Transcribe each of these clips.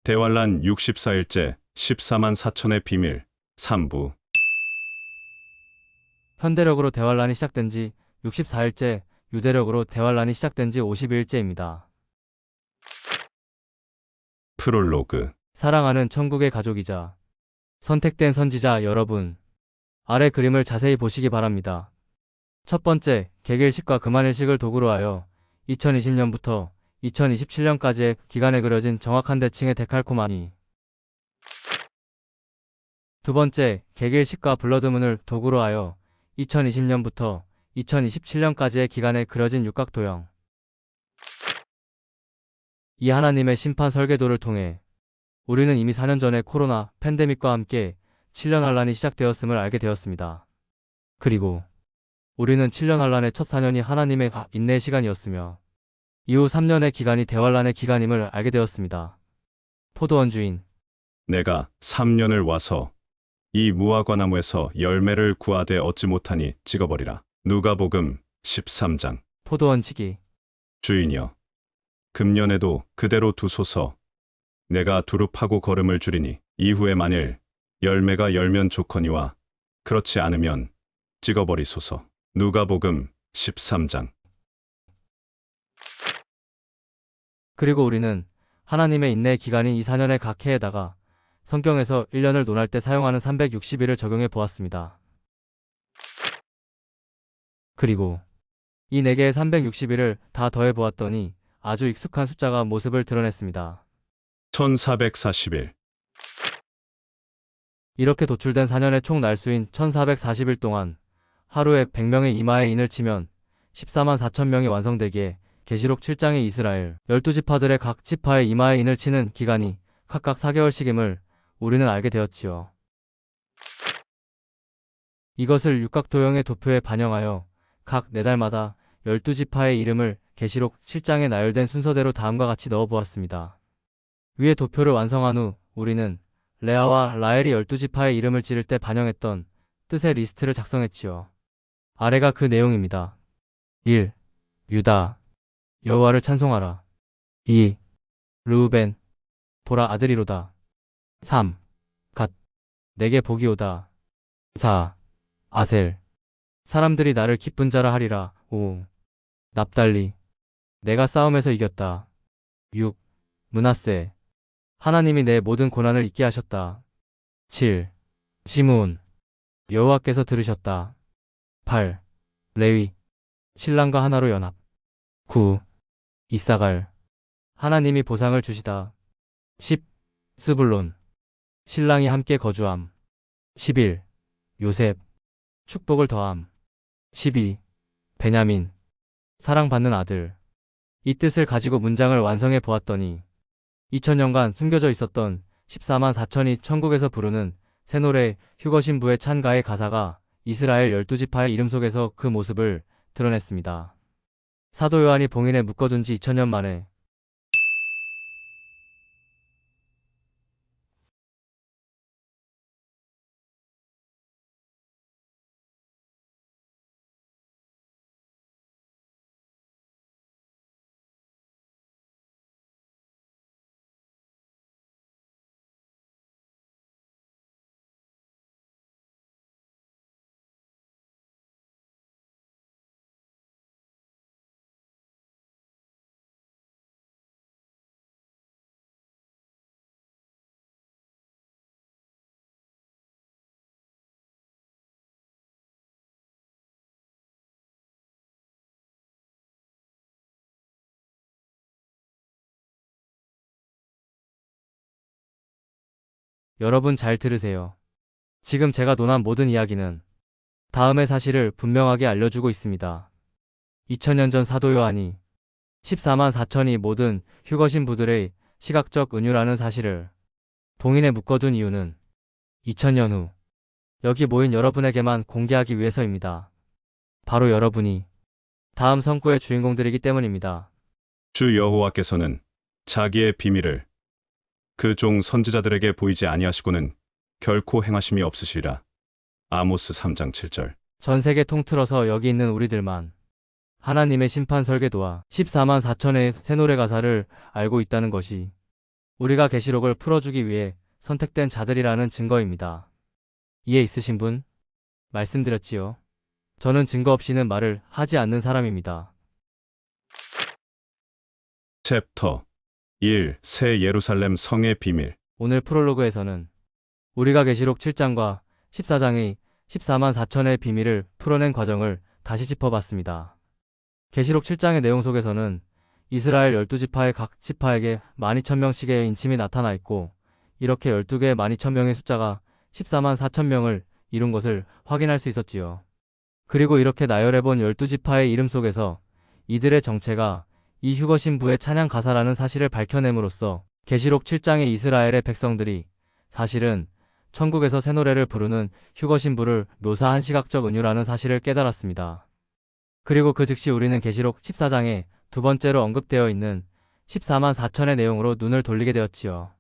대환란 64일째 14만 4천의 비밀 3부. 현대력으로 대환란이 시작된 지 64일째, 유대력으로 대환란이 시작된 지 52일째입니다. 프롤로그. 사랑하는 천국의 가족이자 선택된 선지자 여러분, 아래 그림을 자세히 보시기 바랍니다. 첫 번째, 개길식과 금한일식을 도구로 하여 2020년부터 2027년까지의 기간에 그려진 정확한 대칭의 데칼코마니. 두 번째, 개길식과 블러드문을 도구로 하여 2020년부터 2027년까지의 기간에 그려진 육각도형. 이 하나님의 심판 설계도를 통해 우리는 이미 4년 전에 코로나 팬데믹과 함께 7년 환란이 시작되었음을 알게 되었습니다. 그리고 우리는 7년 환란의 첫 4년이 하나님의 인내의 시간이었으며 이후 3년의 기간이 대환란의 기간임을 알게 되었습니다. 포도원 주인, 내가 3년을 와서 이 무화과나무에서 열매를 구하되 얻지 못하니 찍어버리라. 누가복음 13장. 포도원 치기, 주인이여, 금년에도 그대로 두소서. 내가 두릅하고 걸음을 줄이니 이후에 만일 열매가 열면 좋거니와 그렇지 않으면 찍어버리소서. 누가복음 13장. 그리고 우리는 하나님의 인내의 기간인 이 4년의 각 해에다가 성경에서 1년을 논할 때 사용하는 360일을 적용해 보았습니다. 그리고 이 4개의 360일을 다 더해 보았더니 아주 익숙한 숫자가 모습을 드러냈습니다. 1440일. 이렇게 도출된 4년의 총 날수인 1440일 동안 하루에 100명의 이마에 인을 치면 14만 4천 명이 완성되기에 계시록 7장의 이스라엘 12지파들의 각 지파의 이마에 인을 치는 기간이 각각 4개월씩임을 우리는 알게 되었지요. 이것을 육각도형의 도표에 반영하여 각 4달마다 12지파의 이름을 계시록 7장에 나열된 순서대로 다음과 같이 넣어보았습니다. 위의 도표를 완성한 후 우리는 레아와 라헬이 12지파의 이름을 찌를 때 반영했던 뜻의 리스트를 작성했지요. 아래가 그 내용입니다. 1. 유다, 여호와를 찬송하라. 2. 르우벤, 보라 아들이로다. 3. 갓, 내게 복이 오다. 4. 아셀, 사람들이 나를 기쁜 자라 하리라. 5. 납달리, 내가 싸움에서 이겼다. 6. 므낫세, 하나님이 내 모든 고난을 잊게 하셨다. 7. 시므온, 여호와께서 들으셨다. 8. 레위, 신랑과 하나로 연합. 9. 이사갈, 하나님이 보상을 주시다. 10. 스불론, 신랑이 함께 거주함. 11. 요셉, 축복을 더함. 12. 베냐민, 사랑받는 아들. 이 뜻을 가지고 문장을 완성해 보았더니 2000년간 숨겨져 있었던 14만 4천이 천국에서 부르는 새 노래 휴거신부의 찬가의 가사가 이스라엘 12지파의 이름 속에서 그 모습을 드러냈습니다. 사도 요한이 봉인에 묶어둔 지 2000년 만에 여러분 잘 들으세요. 지금 제가 논한 모든 이야기는 다음의 사실을 분명하게 알려주고 있습니다. 2000년 전 사도 요한이 14만 4천이 모든 휴거신 부들의 시각적 은유라는 사실을 봉인에 묶어둔 이유는 2000년 후 여기 모인 여러분에게만 공개하기 위해서입니다. 바로 여러분이 다음 성구의 주인공들이기 때문입니다. 주 여호와께서는 자기의 비밀을 그 종 선지자들에게 보이지 아니하시고는 결코 행하심이 없으시리라. 아모스 3장 7절. 전 세계 통틀어서 여기 있는 우리들만 하나님의 심판 설계도와 14만 4천의 새 노래 가사를 알고 있다는 것이 우리가 계시록을 풀어주기 위해 선택된 자들이라는 증거입니다. 이해 있으신 분? 말씀드렸지요. 저는 증거 없이는 말을 하지 않는 사람입니다. 챕터 1. 새 예루살렘 성의 비밀. 오늘 프롤로그에서는 우리가 계시록 7장과 14장의 14만 4천의 비밀을 풀어낸 과정을 다시 짚어봤습니다. 계시록 7장의 내용 속에서는 이스라엘 12지파의 각 지파에게 12,000명씩의 인침이 나타나 있고, 이렇게 12개의 12,000명의 숫자가 14만 4천명을 이룬 것을 확인할 수 있었지요. 그리고 이렇게 나열해본 12지파의 이름 속에서 이들의 정체가 이 휴거 신부의 찬양 가사라는 사실을 밝혀냄으로써 계시록 7장의 이스라엘의 백성들이 사실은 천국에서 새 노래를 부르는 휴거 신부를 묘사한 시각적 은유라는 사실을 깨달았습니다. 그리고 그 즉시 우리는 계시록 14장에 두 번째로 언급되어 있는 14만 4천의 내용으로 눈을 돌리게 되었지요.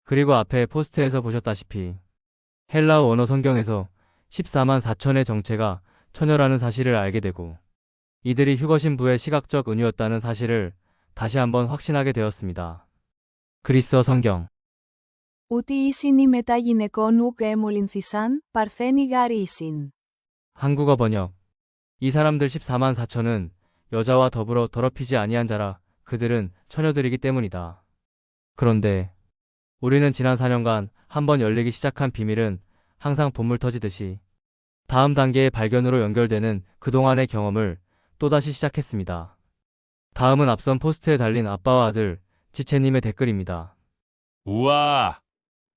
그리고 앞에 포스트에서 보셨다시피 헬라어 언어 성경에서 14만 4천의 정체가 처녀라는 사실을 알게 되고, 이들이 휴거 신부의 시각적 은유였다는 사실을 다시 한번 확신하게 되었습니다. 그리스어 성경. Ούτε ίσιν μετά γυναικών ουκ έμολυνθησαν, παρθένη γαρίσιν. 한국어 번역. 이 사람들 14만 4천은 여자와 더불어 더럽히지 아니한 자라 그들은 처녀들이기 때문이다. 그런데 우리는 지난 4년간 한번 열리기 시작한 비밀은 항상 본물 터지듯이 다음 단계의 발견으로 연결되는 그동안의 경험을 또다시 시작했습니다. 다음은 앞선 포스트에 달린 아빠와 아들 지체님의 댓글입니다. 우와!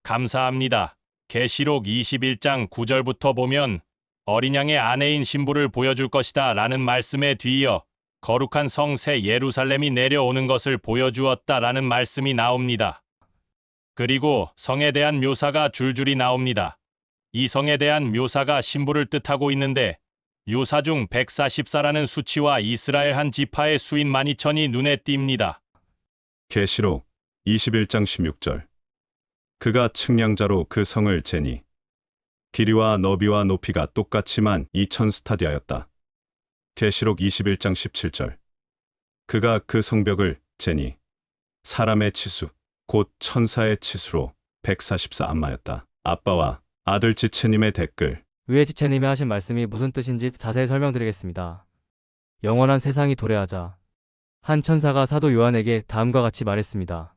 감사합니다. 계시록 21장 9절부터 보면 어린 양의 아내인 신부를 보여줄 것이다 라는 말씀에 뒤이어 거룩한 성 새 예루살렘이 내려오는 것을 보여주었다 라는 말씀이 나옵니다. 그리고 성에 대한 묘사가 줄줄이 나옵니다. 이 성에 대한 묘사가 신부를 뜻하고 있는데, 묘사 중 144라는 수치와 이스라엘 한 지파의 수인 12,000이 눈에 띕니다. 계시록 21장 16절. 그가 측량자로 그 성을 재니 길이와 너비와 높이가 똑같지만 2,000 스타디아였다. 계시록 21장 17절. 그가 그 성벽을 재니 사람의 치수, 곧 천사의 치수로 144 안마였다. 아빠와 아들 지체님의 댓글. 위에 지체님이 하신 말씀이 무슨 뜻인지 자세히 설명드리겠습니다. 영원한 세상이 도래하자 한 천사가 사도 요한에게 다음과 같이 말했습니다.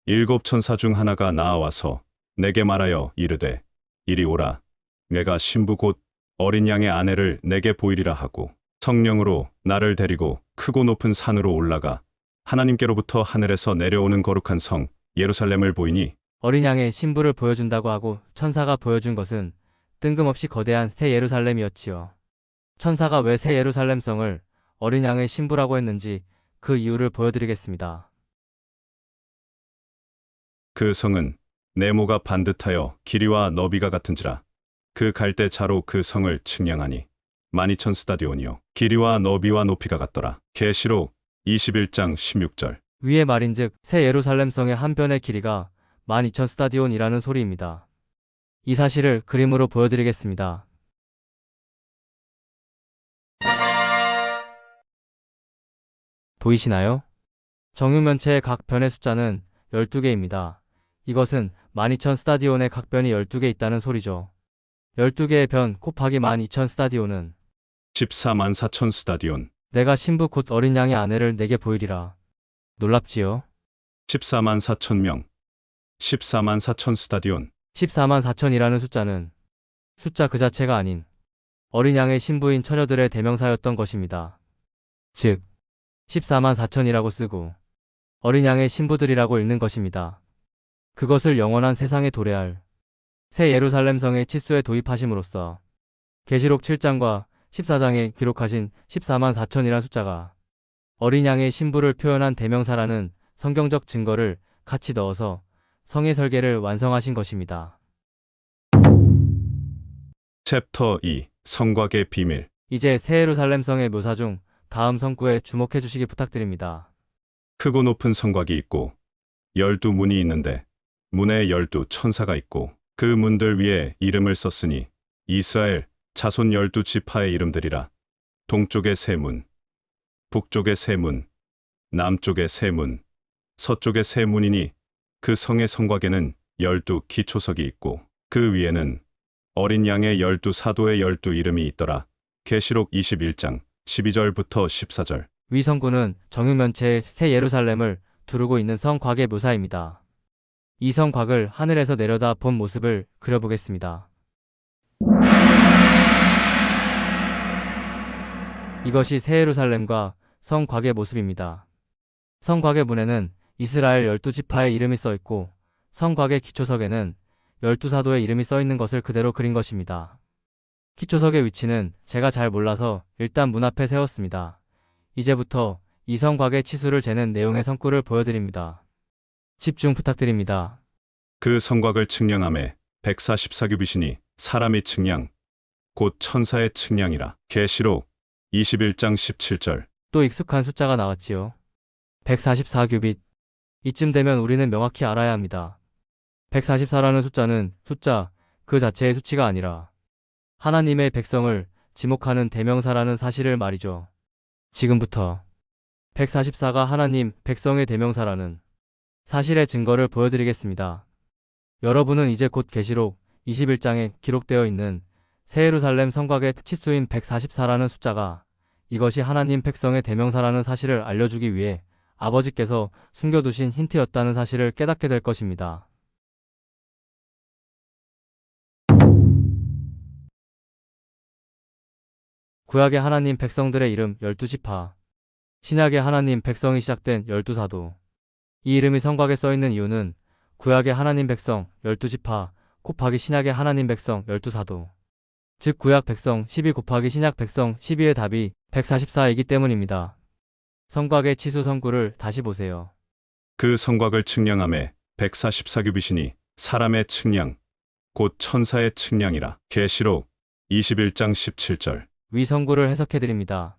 7 천사 중 하나가 나아와서 내게 말하여 이르되 이리 오라. 내가 신부 곧 어린 양의 아내를 내게 보이리라 하고 성령으로 나를 데리고 크고 높은 산으로 올라가 하나님께로부터 하늘에서 내려오는 거룩한 성 예루살렘을 보이니, 어린 양의 신부를 보여준다고 하고 천사가 보여준 것은 뜬금없이 거대한 새 예루살렘이었지요. 천사가 왜 새 예루살렘 성을 어린 양의 신부라고 했는지 그 이유를 보여드리겠습니다. 그 성은 네모가 반듯하여 길이와 너비가 같은지라. 그 갈대 자로 그 성을 측량하니 12,000 스타디온이요 길이와 너비와 높이가 같더라. 계시록 21장 16절. 위의 말인즉 새 예루살렘 성의 한 변의 길이가 12,000 스타디온이라는 소리입니다. 이 사실을 그림으로 보여드리겠습니다. 보이시나요? 정육면체의 각 변의 숫자는 12개입니다. 이것은 12,000 스타디온의 각 변이 12개 있다는 소리죠. 12개의 변 곱하기 12,000 스타디온은 14만 4천 스타디온. 내가 신부 곧 어린 양의 아내를 내게 보이리라. 놀랍지요? 14만 4천 명. 14만 4천 스타디온. 14만 4천이라는 숫자는 숫자 그 자체가 아닌 어린 양의 신부인 처녀들의 대명사였던 것입니다. 즉 14만 4천이라고 쓰고 어린 양의 신부들이라고 읽는 것입니다. 그것을 영원한 세상에 도래할 새 예루살렘 성의 치수에 도입하심으로써 계시록 7장과 14장에 기록하신 14만 4천이란 숫자가 어린 양의 신부를 표현한 대명사라는 성경적 증거를 같이 넣어서 성의 설계를 완성하신 것입니다. 챕터 2. 성곽의 비밀. 이제 새 예루살렘 성의 묘사 중 다음 성구에 주목해 주시기 부탁드립니다. 크고 높은 성곽이 있고 12문이 있는데 문에 12 천사가 있고 그 문들 위에 이름을 썼으니 이스라엘 자손 12지파의 이름들이라. 동쪽의 세 문, 북쪽의 세 문, 남쪽의 세 문, 서쪽의 세 문이니 그 성의 성곽에는 12 기초석이 있고 그 위에는 어린 양의 12사도의 12 이름이 있더라. 계시록 21장 12절부터 14절. 위 성구는 정육면체의 새 예루살렘을 두르고 있는 성곽의 묘사입니다. 이 성곽을 하늘에서 내려다 본 모습을 그려보겠습니다. 이것이 새 예루살렘과 성곽의 모습입니다. 성곽의 문에는 이스라엘 12지파의 이름이 써 있고 성곽의 기초석에는 12사도의 이름이 써 있는 것을 그대로 그린 것입니다. 기초석의 위치는 제가 잘 몰라서 일단 문 앞에 세웠습니다. 이제부터 이 성곽의 치수를 재는 내용의 성구를 보여드립니다. 집중 부탁드립니다. 그 성곽을 측량함에 144규빗이니 사람의 측량 곧 천사의 측량이라. 계시록 21장 17절. 또 익숙한 숫자가 나왔지요. 144규빗. 이쯤 되면 우리는 명확히 알아야 합니다. 144라는 숫자는 숫자 그 자체의 수치가 아니라 하나님의 백성을 지목하는 대명사라는 사실을 말이죠. 지금부터 144가 하나님 백성의 대명사라는 사실의 증거를 보여드리겠습니다. 여러분은 이제 곧 계시록 21장에 기록되어 있는 새 예루살렘 성곽의 치수인 144라는 숫자가 이것이 하나님 백성의 대명사라는 사실을 알려주기 위해 아버지께서 숨겨두신 힌트였다는 사실을 깨닫게 될 것입니다. 구약의 하나님 백성들의 이름 12지파, 신약의 하나님 백성이 시작된 12사도. 이 이름이 성곽에 써있는 이유는 구약의 하나님 백성 12지파 곱하기 신약의 하나님 백성 12사도, 즉 구약 백성 12 곱하기 신약 백성 12의 답이 144이기 때문입니다. 성곽의 치수 성구를 다시 보세요. 그 성곽을 측량함에 144규빗이니 사람의 측량 곧 천사의 측량이라. 계시록 21장 17절. 위 성구를 해석해드립니다.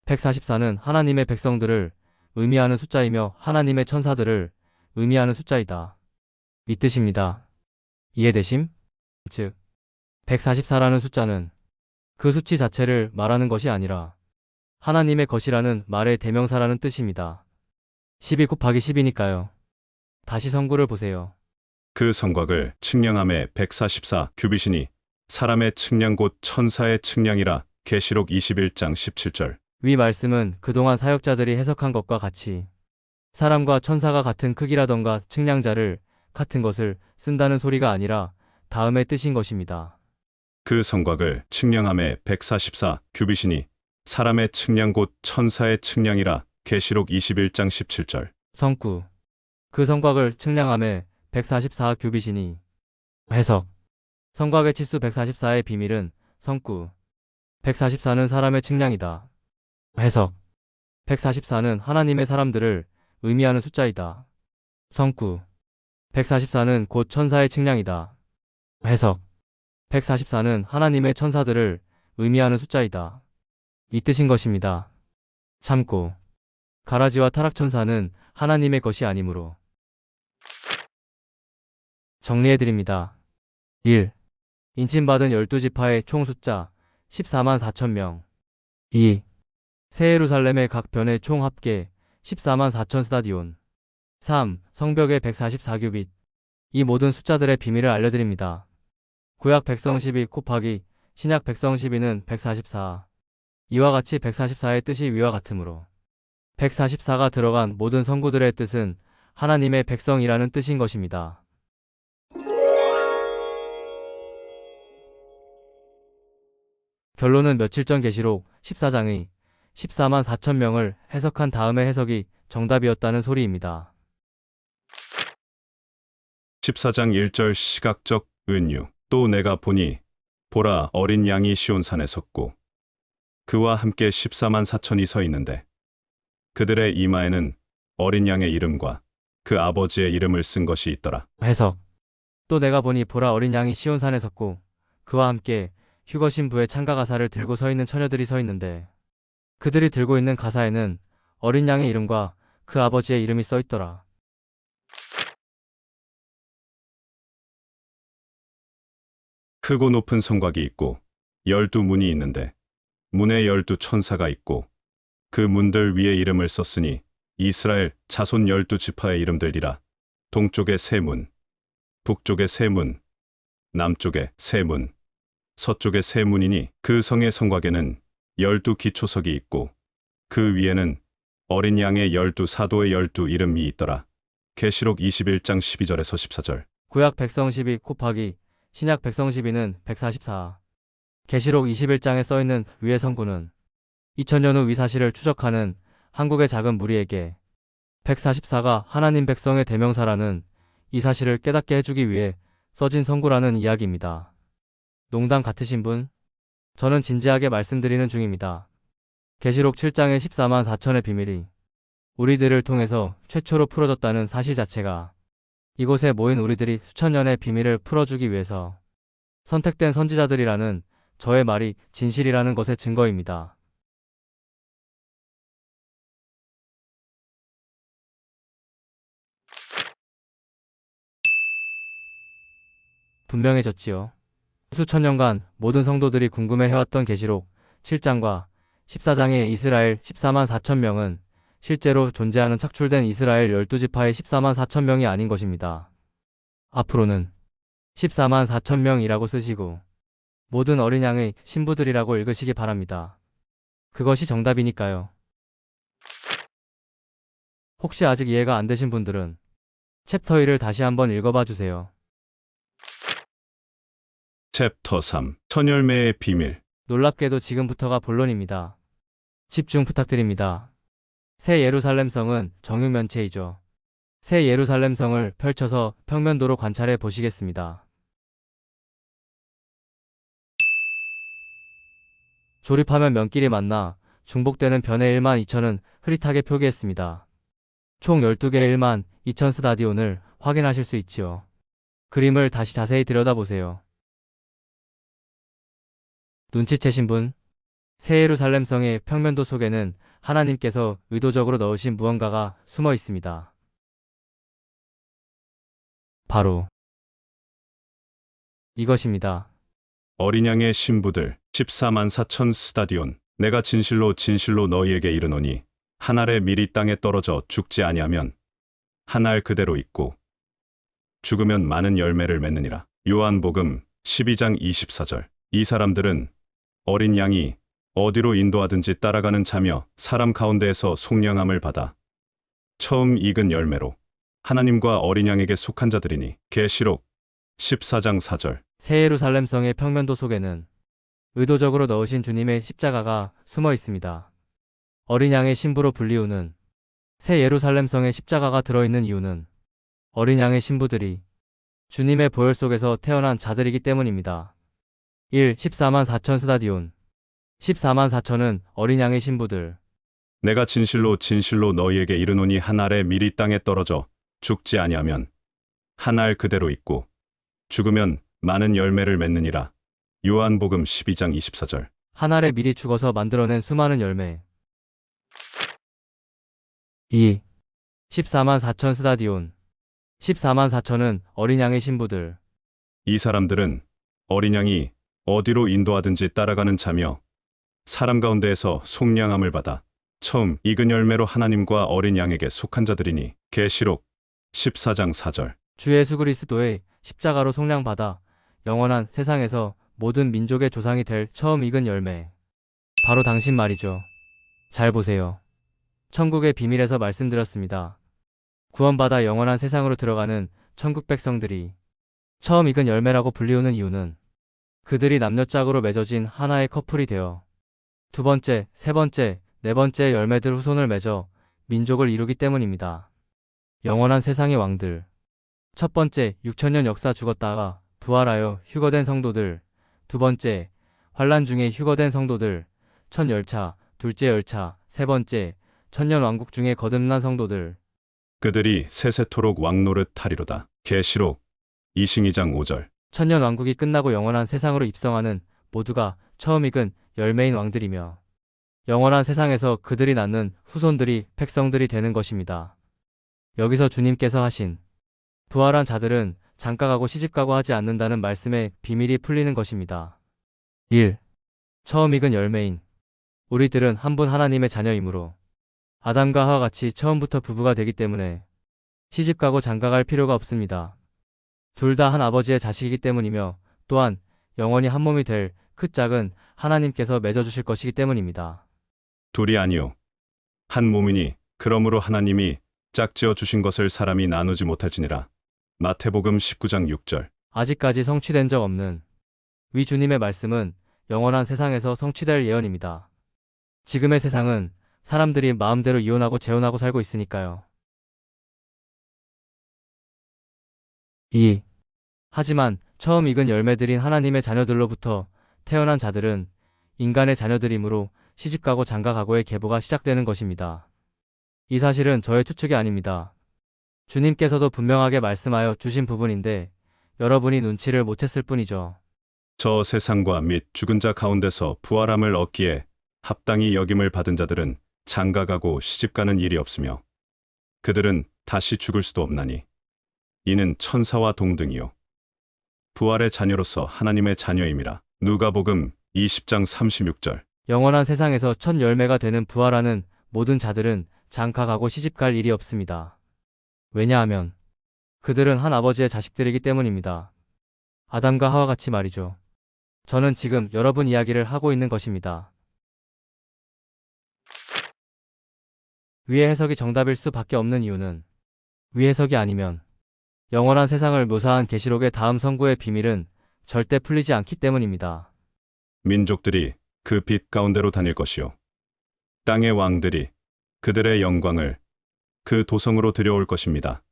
144는 하나님의 백성들을 의미하는 숫자이며 하나님의 천사들을 의미하는 숫자이다. 이 뜻입니다. 이해되심? 즉 144라는 숫자는 그 수치 자체를 말하는 것이 아니라 하나님의 것이라는 말의 대명사라는 뜻입니다. 12 곱하기 10이니까요. 다시 성구를 보세요. 그 성곽을 측량함에 144규빗이니 사람의 측량 곧 천사의 측량이라. 계시록 21장 17절. 위 말씀은 그동안 사역자들이 해석한 것과 같이 사람과 천사가 같은 크기라던가 측량자를 같은 것을 쓴다는 소리가 아니라 다음의 뜻인 것입니다. 그 성곽을 측량함에 144규빗이니 사람의 측량 곧 천사의 측량이라. 계시록 21장 17절. 성구. 그 성곽을 측량함에 144규빗이니. 해석. 성곽의 치수 144의 비밀은 성구. 144는 사람의 측량이다. 해석. 144는 하나님의 사람들을 의미하는 숫자이다. 성구. 144는 곧 천사의 측량이다. 해석. 144는 하나님의 천사들을 의미하는 숫자이다. 이 뜻인 것입니다. 참고. 가라지와 타락천사는 하나님의 것이 아니므로. 정리해드립니다. 1. 인침받은 12지파의 총 숫자 14만 4천 명. 2. 새 예루살렘의 각 변의 총 합계 14만 4천 스타디온. 3. 성벽의 144규빗. 이 모든 숫자들의 비밀을 알려드립니다. 구약 백성 12 곱하기 신약 백성 12는 144. 이와 같이 144의 뜻이 위와 같으므로 144가 들어간 모든 성구들의 뜻은 하나님의 백성이라는 뜻인 것입니다. 결론은 며칠 전 계시록 14장의 14만 4천 명을 해석한 다음의 해석이 정답이었다는 소리입니다. 14장 1절 시각적 은유. 또 내가 보니 보라 어린 양이 시온산에 섰고 그와 함께 14만 4천이 서 있는데 그들의 이마에는 어린 양의 이름과 그 아버지의 이름을 쓴 것이 있더라. 해석. 또 내가 보니 보라 어린 양이 시온산에 섰고 그와 함께 휴거 신부의 창가 가사를 들고 서 있는 처녀들이 서 있는데 그들이 들고 있는 가사에는 어린 양의 이름과 그 아버지의 이름이 써 있더라. 크고 높은 성곽이 있고 12문이 있는데 문에 12천사가 있고 그 문들 위에 이름을 썼으니 이스라엘 자손 12지파의 이름들이라. 동쪽에 세 문, 북쪽에 세 문, 남쪽에 세 문, 서쪽에 세 문이니 그 성의 성곽에는 12기초석이 있고 그 위에는 어린 양의 12사도의 12 이름이 있더라. 계시록 21장 12절에서 14절. 구약 백성 12 곱하기 신약 백성 12는 144. 계시록 21장에 써있는 위의 성구는 2000년 후 위 사실을 추적하는 한국의 작은 무리에게 144가 하나님 백성의 대명사라는 이 사실을 깨닫게 해주기 위해 써진 성구라는 이야기입니다. 농담 같으신 분? 저는 진지하게 말씀드리는 중입니다. 계시록 7장의 14만 4천의 비밀이 우리들을 통해서 최초로 풀어졌다는 사실 자체가 이곳에 모인 우리들이 수천 년의 비밀을 풀어주기 위해서 선택된 선지자들이라는 저의 말이 진실이라는 것의 증거입니다. 분명해졌지요. 수천 년간 모든 성도들이 궁금해해왔던 계시록 7장과 14장의 이스라엘 14만 4천 명은 실제로 존재하는 착출된 이스라엘 12지파의 14만 4천 명이 아닌 것입니다. 앞으로는 14만 4천 명이라고 쓰시고 모든 어린 양의 신부들이라고 읽으시기 바랍니다. 그것이 정답이니까요. 혹시 아직 이해가 안 되신 분들은 챕터 1을 다시 한번 읽어봐 주세요. 챕터 3. 천열매의 비밀. 놀랍게도 지금부터가 본론입니다. 집중 부탁드립니다. 새 예루살렘 성은 정육면체이죠. 새 예루살렘 성을 펼쳐서 평면도로 관찰해 보시겠습니다. 조립하면 면끼리 만나 중복되는 변의 1만 2천은 흐릿하게 표기했습니다. 총 12개의 1만 2천 스타디온을 확인하실 수 있지요. 그림을 다시 자세히 들여다보세요. 눈치채신 분? 새 예루살렘 성의 평면도 속에는 하나님께서 의도적으로 넣으신 무언가가 숨어 있습니다. 바로 이것입니다. 어린 양의 신부들 14만 4천 스타디온. 내가 진실로 진실로 너희에게 이르노니 한 알의 밀이 땅에 떨어져 죽지 아니하면 한 알 그대로 있고 죽으면 많은 열매를 맺느니라. 요한복음 12장 24절. 이 사람들은 어린 양이 어디로 인도하든지 따라가는 자며 사람 가운데에서 속량함을 받아 처음 익은 열매로 하나님과 어린 양에게 속한 자들이니. 계시록 14장 4절. 새 예루살렘 성의 평면도 속에는 의도적으로 넣으신 주님의 십자가가 숨어 있습니다. 어린 양의 신부로 불리우는 새 예루살렘 성의 십자가가 들어있는 이유는 어린 양의 신부들이 주님의 보혈 속에서 태어난 자들이기 때문입니다. 1. 14만 4천 스타디온. 14만 4천은 어린 양의 신부들. 내가 진실로 진실로 너희에게 이르노니 한 알의 밀이 땅에 떨어져 죽지 아니하면 한 알 그대로 있고 죽으면 많은 열매를 맺느니라. 요한복음 12장 24절. 한 알의 밀이 죽어서 만들어낸 수많은 열매. 2. 14만 4천 스타디온. 14만 4천은 어린 양의 신부들. 이 사람들은 어린 양이 어디로 인도하든지 따라가는 자며 사람 가운데에서 속량함을 받아 처음 익은 열매로 하나님과 어린 양에게 속한 자들이니. 계시록 14장 4절. 주 예수 그리스도의 십자가로 속량받아 영원한 세상에서 모든 민족의 조상이 될 처음 익은 열매. 바로 당신 말이죠. 잘 보세요. 천국의 비밀에서 말씀드렸습니다. 구원받아 영원한 세상으로 들어가는 천국 백성들이 처음 익은 열매라고 불리우는 이유는 그들이 남녀 짝으로 맺어진 하나의 커플이 되어 두 번째, 세 번째, 네 번째 열매들 후손을 맺어 민족을 이루기 때문입니다. 영원한 세상의 왕들. 첫 번째, 6천년 역사 죽었다가 부활하여 휴거된 성도들. 두 번째, 환란 중에 휴거된 성도들. 첫 열차, 둘째 열차, 세 번째, 천년 왕국 중에 거듭난 성도들. 그들이 세세토록 왕노릇 하리로다. 계시록 22장 5절. 천년 왕국이 끝나고 영원한 세상으로 입성하는 모두가 처음 익은 열매인 왕들이며 영원한 세상에서 그들이 낳는 후손들이 백성들이 되는 것입니다. 여기서 주님께서 하신 부활한 자들은 장가가고 시집가고 하지 않는다는 말씀의 비밀이 풀리는 것입니다. 1. 처음 익은 열매인 우리들은 한 분 하나님의 자녀이므로 아담과 하와 같이 처음부터 부부가 되기 때문에 시집가고 장가갈 필요가 없습니다. 둘 다 한 아버지의 자식이기 때문이며 또한 영원히 한 몸이 될 그 짝은 하나님께서 맺어주실 것이기 때문입니다. 둘이 아니요. 한 몸이니 그러므로 하나님이 짝지어 주신 것을 사람이 나누지 못할지니라. 마태복음 19장 6절. 아직까지 성취된 적 없는 위 주님의 말씀은 영원한 세상에서 성취될 예언입니다. 지금의 세상은 사람들이 마음대로 이혼하고 재혼하고 살고 있으니까요. 2. 하지만 처음 익은 열매들인 하나님의 자녀들로부터 태어난 자들은 인간의 자녀들이므로 시집가고 장가가고의 계보가 시작되는 것입니다. 이 사실은 저의 추측이 아닙니다. 주님께서도 분명하게 말씀하여 주신 부분인데 여러분이 눈치를 못 챘을 뿐이죠. 저 세상과 및 죽은 자 가운데서 부활함을 얻기에 합당히 여김을 받은 자들은 장가가고 시집가는 일이 없으며 그들은 다시 죽을 수도 없나니 이는 천사와 동등이요 부활의 자녀로서 하나님의 자녀임이라. 누가복음 20장 36절. 영원한 세상에서 첫 열매가 되는 부활하는 모든 자들은 장가가고 시집갈 일이 없습니다. 왜냐하면 그들은 한 아버지의 자식들이기 때문입니다. 아담과 하와 같이 말이죠. 저는 지금 여러분 이야기를 하고 있는 것입니다. 위의 해석이 정답일 수밖에 없는 이유는 위 해석이 아니면 영원한 세상을 묘사한 계시록의 다음 선구의 비밀은 절대 풀리지 않기 때문입니다. 민족들이 그 빛 가운데로 다닐 것이요 땅의 왕들이 그들의 영광을 그 도성으로 들여올 것입니다.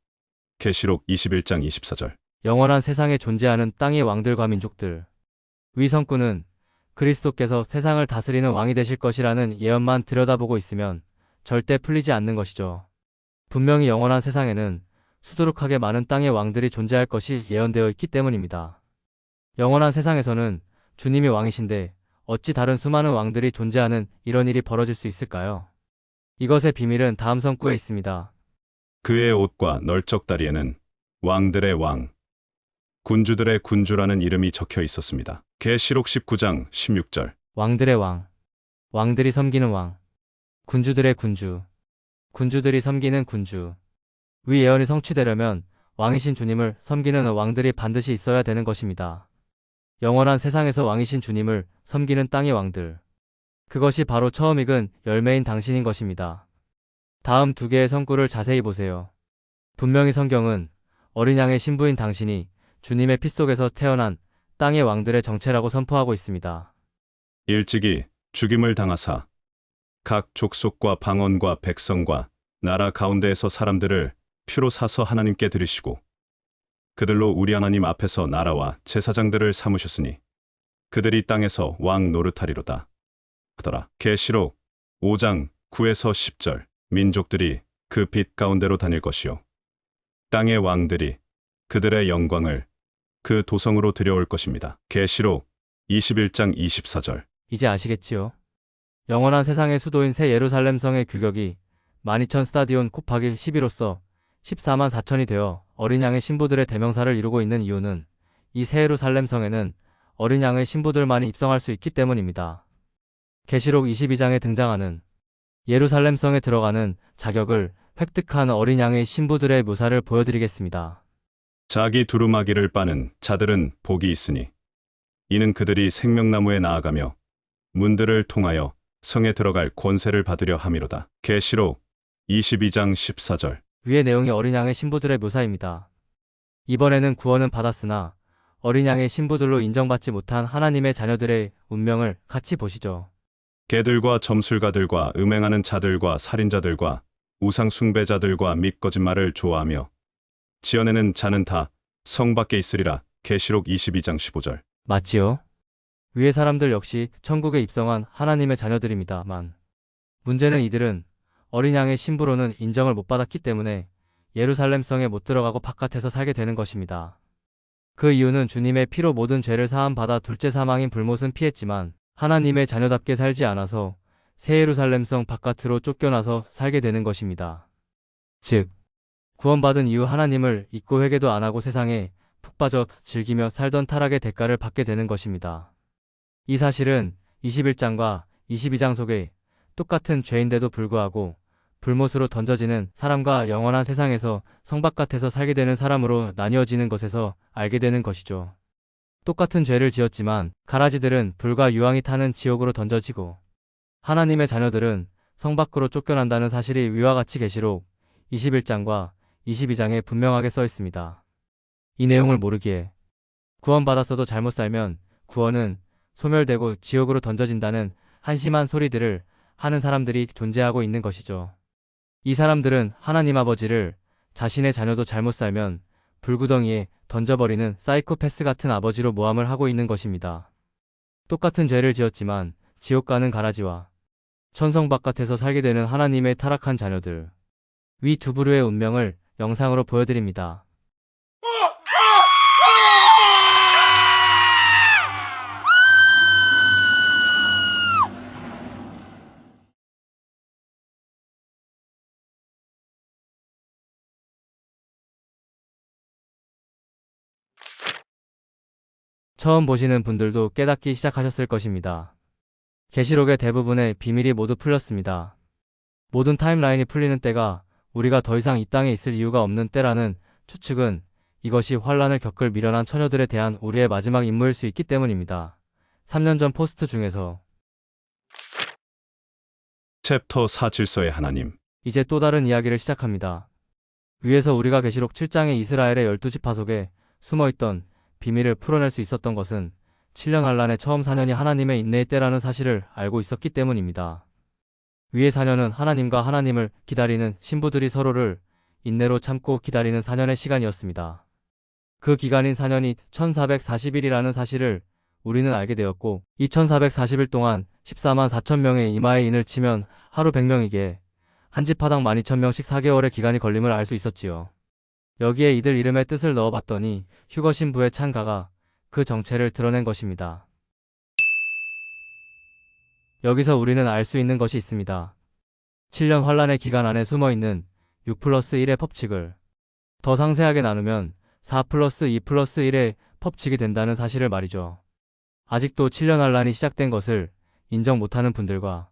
계시록 21장 24절. 영원한 세상에 존재하는 땅의 왕들과 민족들. 위 성구는 그리스도께서 세상을 다스리는 왕이 되실 것이라는 예언만 들여다보고 있으면 절대 풀리지 않는 것이죠. 분명히 영원한 세상에는 수두룩하게 많은 땅의 왕들이 존재할 것이 예언되어 있기 때문입니다. 영원한 세상에서는 주님이 왕이신데 어찌 다른 수많은 왕들이 존재하는 이런 일이 벌어질 수 있을까요? 이것의 비밀은 다음 성구에 있습니다. 그의 옷과 널쩍다리에는 왕들의 왕, 군주들의 군주라는 이름이 적혀 있었습니다. 계시록 19장 16절. 왕들의 왕, 왕들이 섬기는 왕, 군주들의 군주, 군주들이 섬기는 군주. 위 예언이 성취되려면 왕이신 주님을 섬기는 왕들이 반드시 있어야 되는 것입니다. 영원한 세상에서 왕이신 주님을 섬기는 땅의 왕들. 그것이 바로 처음 익은 열매인 당신인 것입니다. 다음 두 개의 성구를 자세히 보세요. 분명히 성경은 어린 양의 신부인 당신이 주님의 피 속에서 태어난 땅의 왕들의 정체라고 선포하고 있습니다. 일찍이 죽임을 당하사 각 족속과 방언과 백성과 나라 가운데에서 사람들을 피로 사서 하나님께 드리시고 그들로 우리 하나님 앞에서 나라와 제사장들을 삼으셨으니 그들이 땅에서 왕 노릇하리로다 하더라. 계시록 5장 9에서 10절. 민족들이 그 빛 가운데로 다닐 것이요 땅의 왕들이 그들의 영광을 그 도성으로 들여올 것입니다. 계시록 21장 24절. 이제 아시겠지요? 영원한 세상의 수도인 새 예루살렘 성의 규격이 12,000 스타디온 곱하기 12로서 14만 4천이 되어 어린 양의 신부들의 대명사를 이루고 있는 이유는 이 새 예루살렘 성에는 어린 양의 신부들만이 입성할 수 있기 때문입니다. 계시록 22장에 등장하는 예루살렘 성에 들어가는 자격을 획득한 어린 양의 신부들의 묘사를 보여드리겠습니다. 자기 두루마기를 빠는 자들은 복이 있으니 이는 그들이 생명나무에 나아가며 문들을 통하여 성에 들어갈 권세를 받으려 함이로다. 계시록 22장 14절. 위의 내용이 어린 양의 신부들의 묘사입니다. 이번에는 구원은 받았으나 어린 양의 신부들로 인정받지 못한 하나님의 자녀들의 운명을 같이 보시죠. 개들과 점술가들과 음행하는 자들과 살인자들과 우상 숭배자들과 및 거짓말을 좋아하며 지어내는 자는 다 성 밖에 있으리라. 계시록 22장 15절. 맞지요? 위의 사람들 역시 천국에 입성한 하나님의 자녀들입니다만 문제는 이들은 어린 양의 신부로는 인정을 못 받았기 때문에 예루살렘 성에 못 들어가고 바깥에서 살게 되는 것입니다. 그 이유는 주님의 피로 모든 죄를 사함받아 둘째 사망인 불못은 피했지만 하나님의 자녀답게 살지 않아서 새 예루살렘 성 바깥으로 쫓겨나서 살게 되는 것입니다. 즉, 구원받은 이후 하나님을 잊고 회개도 안 하고 세상에 푹 빠져 즐기며 살던 타락의 대가를 받게 되는 것입니다. 이 사실은 21장과 22장 속에 똑같은 죄인데도 불구하고 불못으로 던져지는 사람과 영원한 세상에서 성 바깥에서 살게 되는 사람으로 나뉘어지는 것에서 알게 되는 것이죠. 똑같은 죄를 지었지만 가라지들은 불과 유황이 타는 지옥으로 던져지고 하나님의 자녀들은 성 밖으로 쫓겨난다는 사실이 위와 같이 계시록 21장과 22장에 분명하게 써 있습니다. 이 내용을 모르기에 구원받았어도 잘못 살면 구원은 소멸되고 지옥으로 던져진다는 한심한 소리들을 하는 사람들이 존재하고 있는 것이죠. 이 사람들은 하나님 아버지를 자신의 자녀도 잘못 살면 불구덩이에 던져버리는 사이코패스 같은 아버지로 모함을 하고 있는 것입니다. 똑같은 죄를 지었지만 지옥 가는 가라지와 천성 바깥에서 살게 되는 하나님의 타락한 자녀들. 위 두 부류의 운명을 영상으로 보여드립니다. 처음 보시는 분들도 깨닫기 시작하셨을 것입니다. 계시록의 대부분의 비밀이 모두 풀렸습니다. 모든 타임라인이 풀리는 때가 우리가 더 이상 이 땅에 있을 이유가 없는 때라는 추측은 이것이 환란을 겪을 미련한 처녀들에 대한 우리의 마지막 임무일 수 있기 때문입니다. 3년 전 포스트 중에서 챕터 4 질서의 하나님. 이제 또 다른 이야기를 시작합니다. 위에서 우리가 계시록 7장의 이스라엘의 12지파 속에 숨어있던 비밀을 풀어낼 수 있었던 것은 7년 환란의 처음 4년이 하나님의 인내의 때라는 사실을 알고 있었기 때문입니다. 위의 4년은 하나님과 하나님을 기다리는 신부들이 서로를 인내로 참고 기다리는 4년의 시간이었습니다. 그 기간인 4년이 1440일이라는 사실을 우리는 알게 되었고, 이 1440일 동안 14만 4천 명의 이마에 인을 치면 하루 100명이게 한 지파당 12,000명씩 4개월의 기간이 걸림을 알 수 있었지요. 여기에 이들 이름의 뜻을 넣어봤더니 휴거 신부의 찬가가 그 정체를 드러낸 것입니다. 여기서 우리는 알 수 있는 것이 있습니다. 7년 환란의 기간 안에 숨어있는 6+1의 법칙을 더 상세하게 나누면 4+2+1의 법칙이 된다는 사실을 말이죠. 아직도 7년 환란이 시작된 것을 인정 못하는 분들과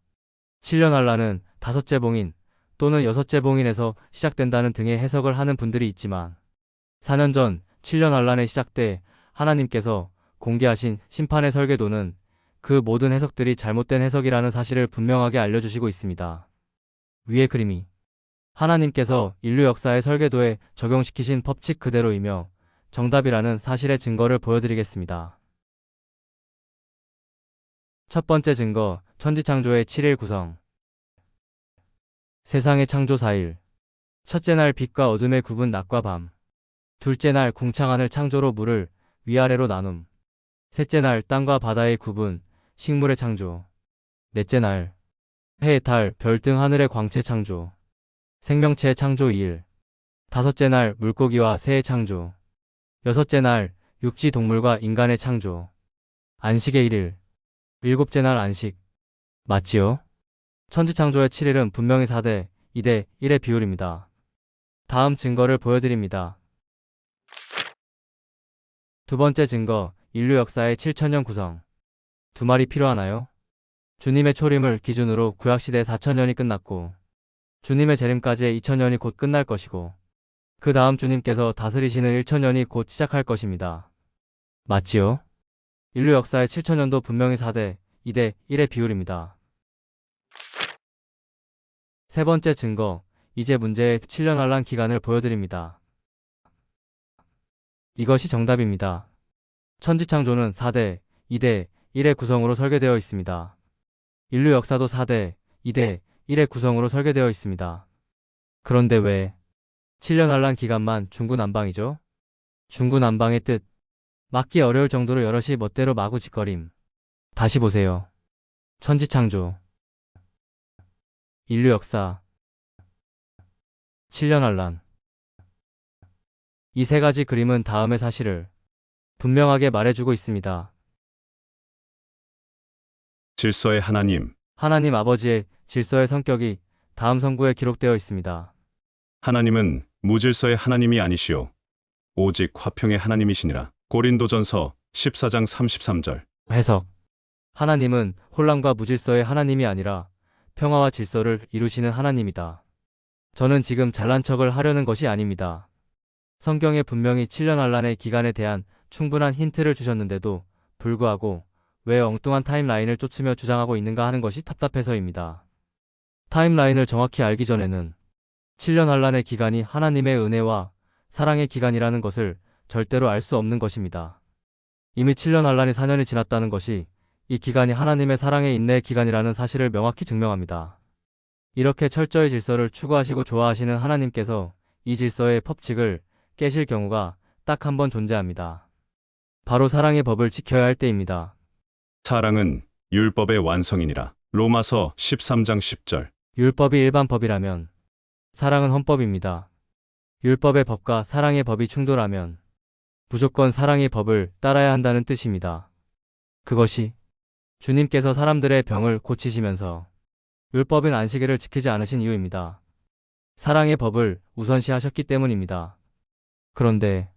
7년 환란은 5째 봉인 또는 6째 봉인에서 시작된다는 등의 해석을 하는 분들이 있지만 4년 전 7년 환란의 시작 때 하나님께서 공개하신 심판의 설계도는 그 모든 해석들이 잘못된 해석이라는 사실을 분명하게 알려주시고 있습니다. 위의 그림이 하나님께서 인류 역사의 설계도에 적용시키신 법칙 그대로이며 정답이라는 사실의 증거를 보여드리겠습니다. 첫 번째 증거, 천지창조의 7일 구성. 세상의 창조 4일. 첫째 날 빛과 어둠의 구분 낮과 밤. 둘째 날 궁창하늘 창조로 물을 위아래로 나눔. 셋째 날 땅과 바다의 구분, 식물의 창조. 넷째 날 해, 달, 별 등 하늘의 광채 창조. 생명체의 창조 2일. 다섯째 날 물고기와 새의 창조. 여섯째 날 육지 동물과 인간의 창조. 안식의 1일. 일곱째 날 안식. 맞지요? 천지창조의 7일은 분명히 4대, 2대, 1의 비율입니다. 다음 증거를 보여드립니다. 두 번째 증거, 인류 역사의 7천년 구성. 두 말이 필요하나요? 주님의 초림을 기준으로 구약시대 4천년이 끝났고 주님의 재림까지의 2천년이 곧 끝날 것이고 그 다음 주님께서 다스리시는 1천년이 곧 시작할 것입니다. 맞지요? 인류 역사의 7천년도 분명히 4대, 2대, 1의 비율입니다. 세 번째 증거, 이제 문제의 7년 환란 기간을 보여드립니다. 이것이 정답입니다. 천지창조는 4대, 2대, 1의 구성으로 설계되어 있습니다. 인류 역사도 4대, 2대, 1의 구성으로 설계되어 있습니다. 그런데 왜 7년 환란 기간만 중구난방이죠? 중구난방의 뜻, 맞기 어려울 정도로 여럿이 멋대로 마구 짓거림. 다시 보세요. 천지창조, 인류 역사, 7년 환란. 이 세 가지 그림은 다음의 사실을 분명하게 말해주고 있습니다. 질서의 하나님. 하나님 아버지의 질서의 성격이 다음 성구에 기록되어 있습니다. 하나님은 무질서의 하나님이 아니시오. 오직 화평의 하나님이시니라. 고린도전서 14장 33절. 해석. 하나님은 혼란과 무질서의 하나님이 아니라 평화와 질서를 이루시는 하나님이다. 저는 지금 잘난 척을 하려는 것이 아닙니다. 성경에 분명히 7년 환란의 기간에 대한 충분한 힌트를 주셨는데도 불구하고 왜 엉뚱한 타임라인을 쫓으며 주장하고 있는가 하는 것이 답답해서입니다. 타임라인을 정확히 알기 전에는 7년 환란의 기간이 하나님의 은혜와 사랑의 기간이라는 것을 절대로 알 수 없는 것입니다. 이미 7년 환란이 4년이 지났다는 것이 이 기간이 하나님의 사랑의 인내의 기간이라는 사실을 명확히 증명합니다. 이렇게 철저히 질서를 추구하시고 좋아하시는 하나님께서 이 질서의 법칙을 깨실 경우가 딱 한 번 존재합니다. 바로 사랑의 법을 지켜야 할 때입니다. 사랑은 율법의 완성이니라. 로마서 13장 10절. 율법이 일반 법이라면 사랑은 헌법입니다. 율법의 법과 사랑의 법이 충돌하면 무조건 사랑의 법을 따라야 한다는 뜻입니다. 그것이 주님께서 사람들의 병을 고치시면서 율법인 안식일을 지키지 않으신 이유입니다. 사랑의 법을 우선시하셨기 때문입니다. 그런데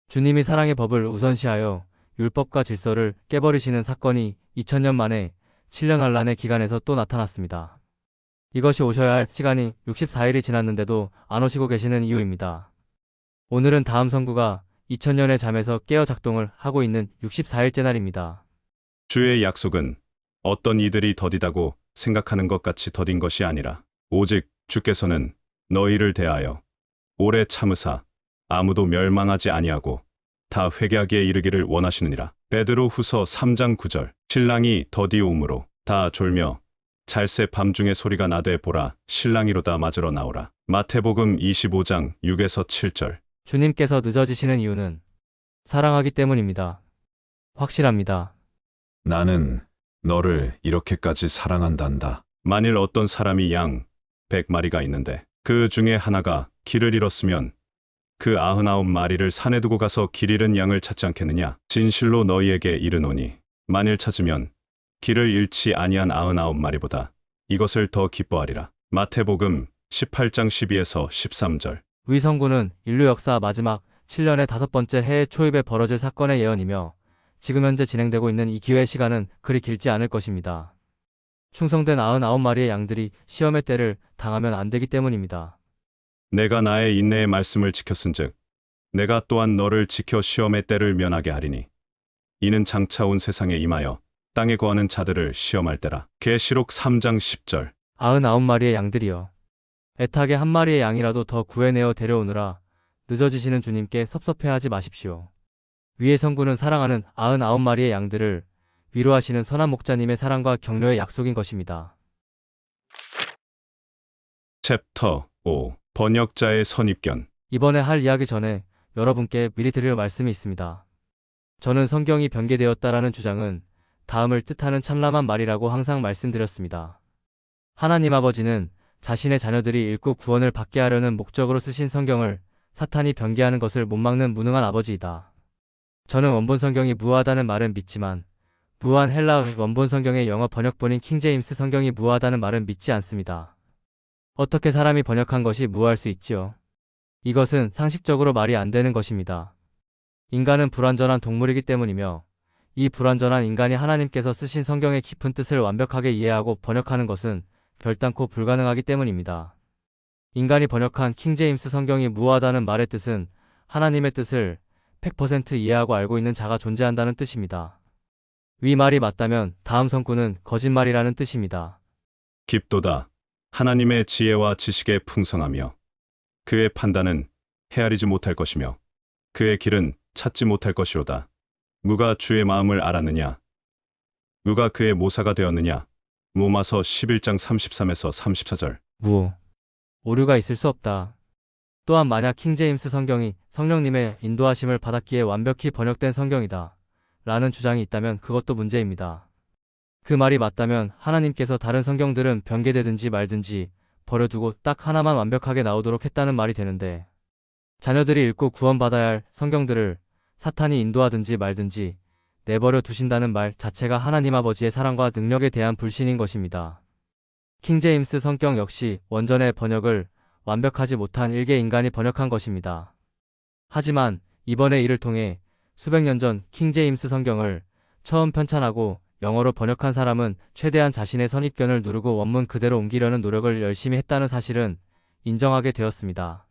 주님이 사랑의 법을 우선시하여 율법과 질서를 깨버리시는 사건이 2000년 만에 7년 환란의 기간에서 또 나타났습니다. 이것이 오셔야 할 시간이 64일이 지났는데도 안 오시고 계시는 이유입니다. 오늘은 다음 성구가 2000년의 잠에서 깨어 작동을 하고 있는 64일째 날입니다. 주의 약속은 어떤 이들이 더디다고 생각하는 것 같이 더딘 것이 아니라 오직 주께서는 너희를 대하여 오래 참으사 아무도 멸망하지 아니하고 다 회개하기에 이르기를 원하시느니라. 베드로 후서 3장 9절. 신랑이 더디오므로 다 졸며 잘새 밤중에 소리가 나되 보라 신랑이로다 맞으러 나오라. 마태복음 25장 6에서 7절. 주님께서 늦어지시는 이유는 사랑하기 때문입니다. 확실합니다. 나는 너를 이렇게까지 사랑한단다. 만일 어떤 사람이 양 100마리가 있는데 그 중에 하나가 길을 잃었으면 그 99마리를 산에 두고 가서 길 잃은 양을 찾지 않겠느냐? 진실로 너희에게 이르노니 만일 찾으면 길을 잃지 아니한 99마리보다 이것을 더 기뻐하리라. 마태복음 18장 12에서 13절. 위 성구는 인류 역사 마지막 7년의 5번째 해의 초입에 벌어질 사건의 예언이며 지금 현재 진행되고 있는 이 기회의 시간은 그리 길지 않을 것입니다. 충성된 99마리의 양들이 시험의 때를 당하면 안 되기 때문입니다. 내가 나의 인내의 말씀을 지켰은즉 내가 또한 너를 지켜 시험의 때를 면하게 하리니 이는 장차 온 세상에 임하여 땅에 거하는 자들을 시험할 때라. 계시록 3장 10절. 99마리의 양들이여 애타게 한 마리의 양이라도 더 구해내어 데려오느라 늦어지시는 주님께 섭섭해하지 마십시오. 위의 성구는 사랑하는 99마리의 양들을 위로하시는 선한 목자님의 사랑과 격려의 약속인 것입니다. 챕터 5. 번역자의 선입견. 이번에 할 이야기 전에 여러분께 미리 드릴 말씀이 있습니다. 저는 성경이 변개되었다라는 주장은 다음을 뜻하는 참람한 말이라고 항상 말씀드렸습니다. 하나님 아버지는 자신의 자녀들이 읽고 구원을 받게 하려는 목적으로 쓰신 성경을 사탄이 변개하는 것을 못 막는 무능한 아버지이다. 저는 원본 성경이 무효하다는 말은 믿지만 무한 헬라 원본 성경의 영어 번역본인 킹제임스 성경이 무효하다는 말은 믿지 않습니다. 어떻게 사람이 번역한 것이 무효할 수 있지요? 이것은 상식적으로 말이 안 되는 것입니다. 인간은 불완전한 동물이기 때문이며 이 불완전한 인간이 하나님께서 쓰신 성경의 깊은 뜻을 완벽하게 이해하고 번역하는 것은 결단코 불가능하기 때문입니다. 인간이 번역한 킹제임스 성경이 무효하다는 말의 뜻은 하나님의 뜻을 100% 이해하고 알고 있는 자가 존재한다는 뜻입니다. 위 말이 맞다면 다음 성구는 거짓말이라는 뜻입니다. 깊도다. 하나님의 지혜와 지식에 풍성하며 그의 판단은 헤아리지 못할 것이며 그의 길은 찾지 못할 것이로다. 누가 주의 마음을 알았느냐? 누가 그의 모사가 되었느냐? 로마서 11장 33에서 34절. 무효. 오류가 있을 수 없다. 또한 만약 킹제임스 성경이 성령님의 인도하심을 받았기에 완벽히 번역된 성경이다 라는 주장이 있다면 그것도 문제입니다. 그 말이 맞다면 하나님께서 다른 성경들은 변개되든지 말든지 버려두고 딱 하나만 완벽하게 나오도록 했다는 말이 되는데 자녀들이 읽고 구원받아야 할 성경들을 사탄이 인도하든지 말든지 내버려 두신다는 말 자체가 하나님 아버지의 사랑과 능력에 대한 불신인 것입니다. 킹제임스 성경 역시 원전의 번역을 완벽하지 못한 일개 인간이 번역한 것입니다. 하지만 이번에 이를 통해 수백 년 전 킹제임스 성경을 처음 편찬하고 영어로 번역한 사람은 최대한 자신의 선입견을 누르고 원문 그대로 옮기려는 노력을 열심히 했다는 사실은 인정하게 되었습니다.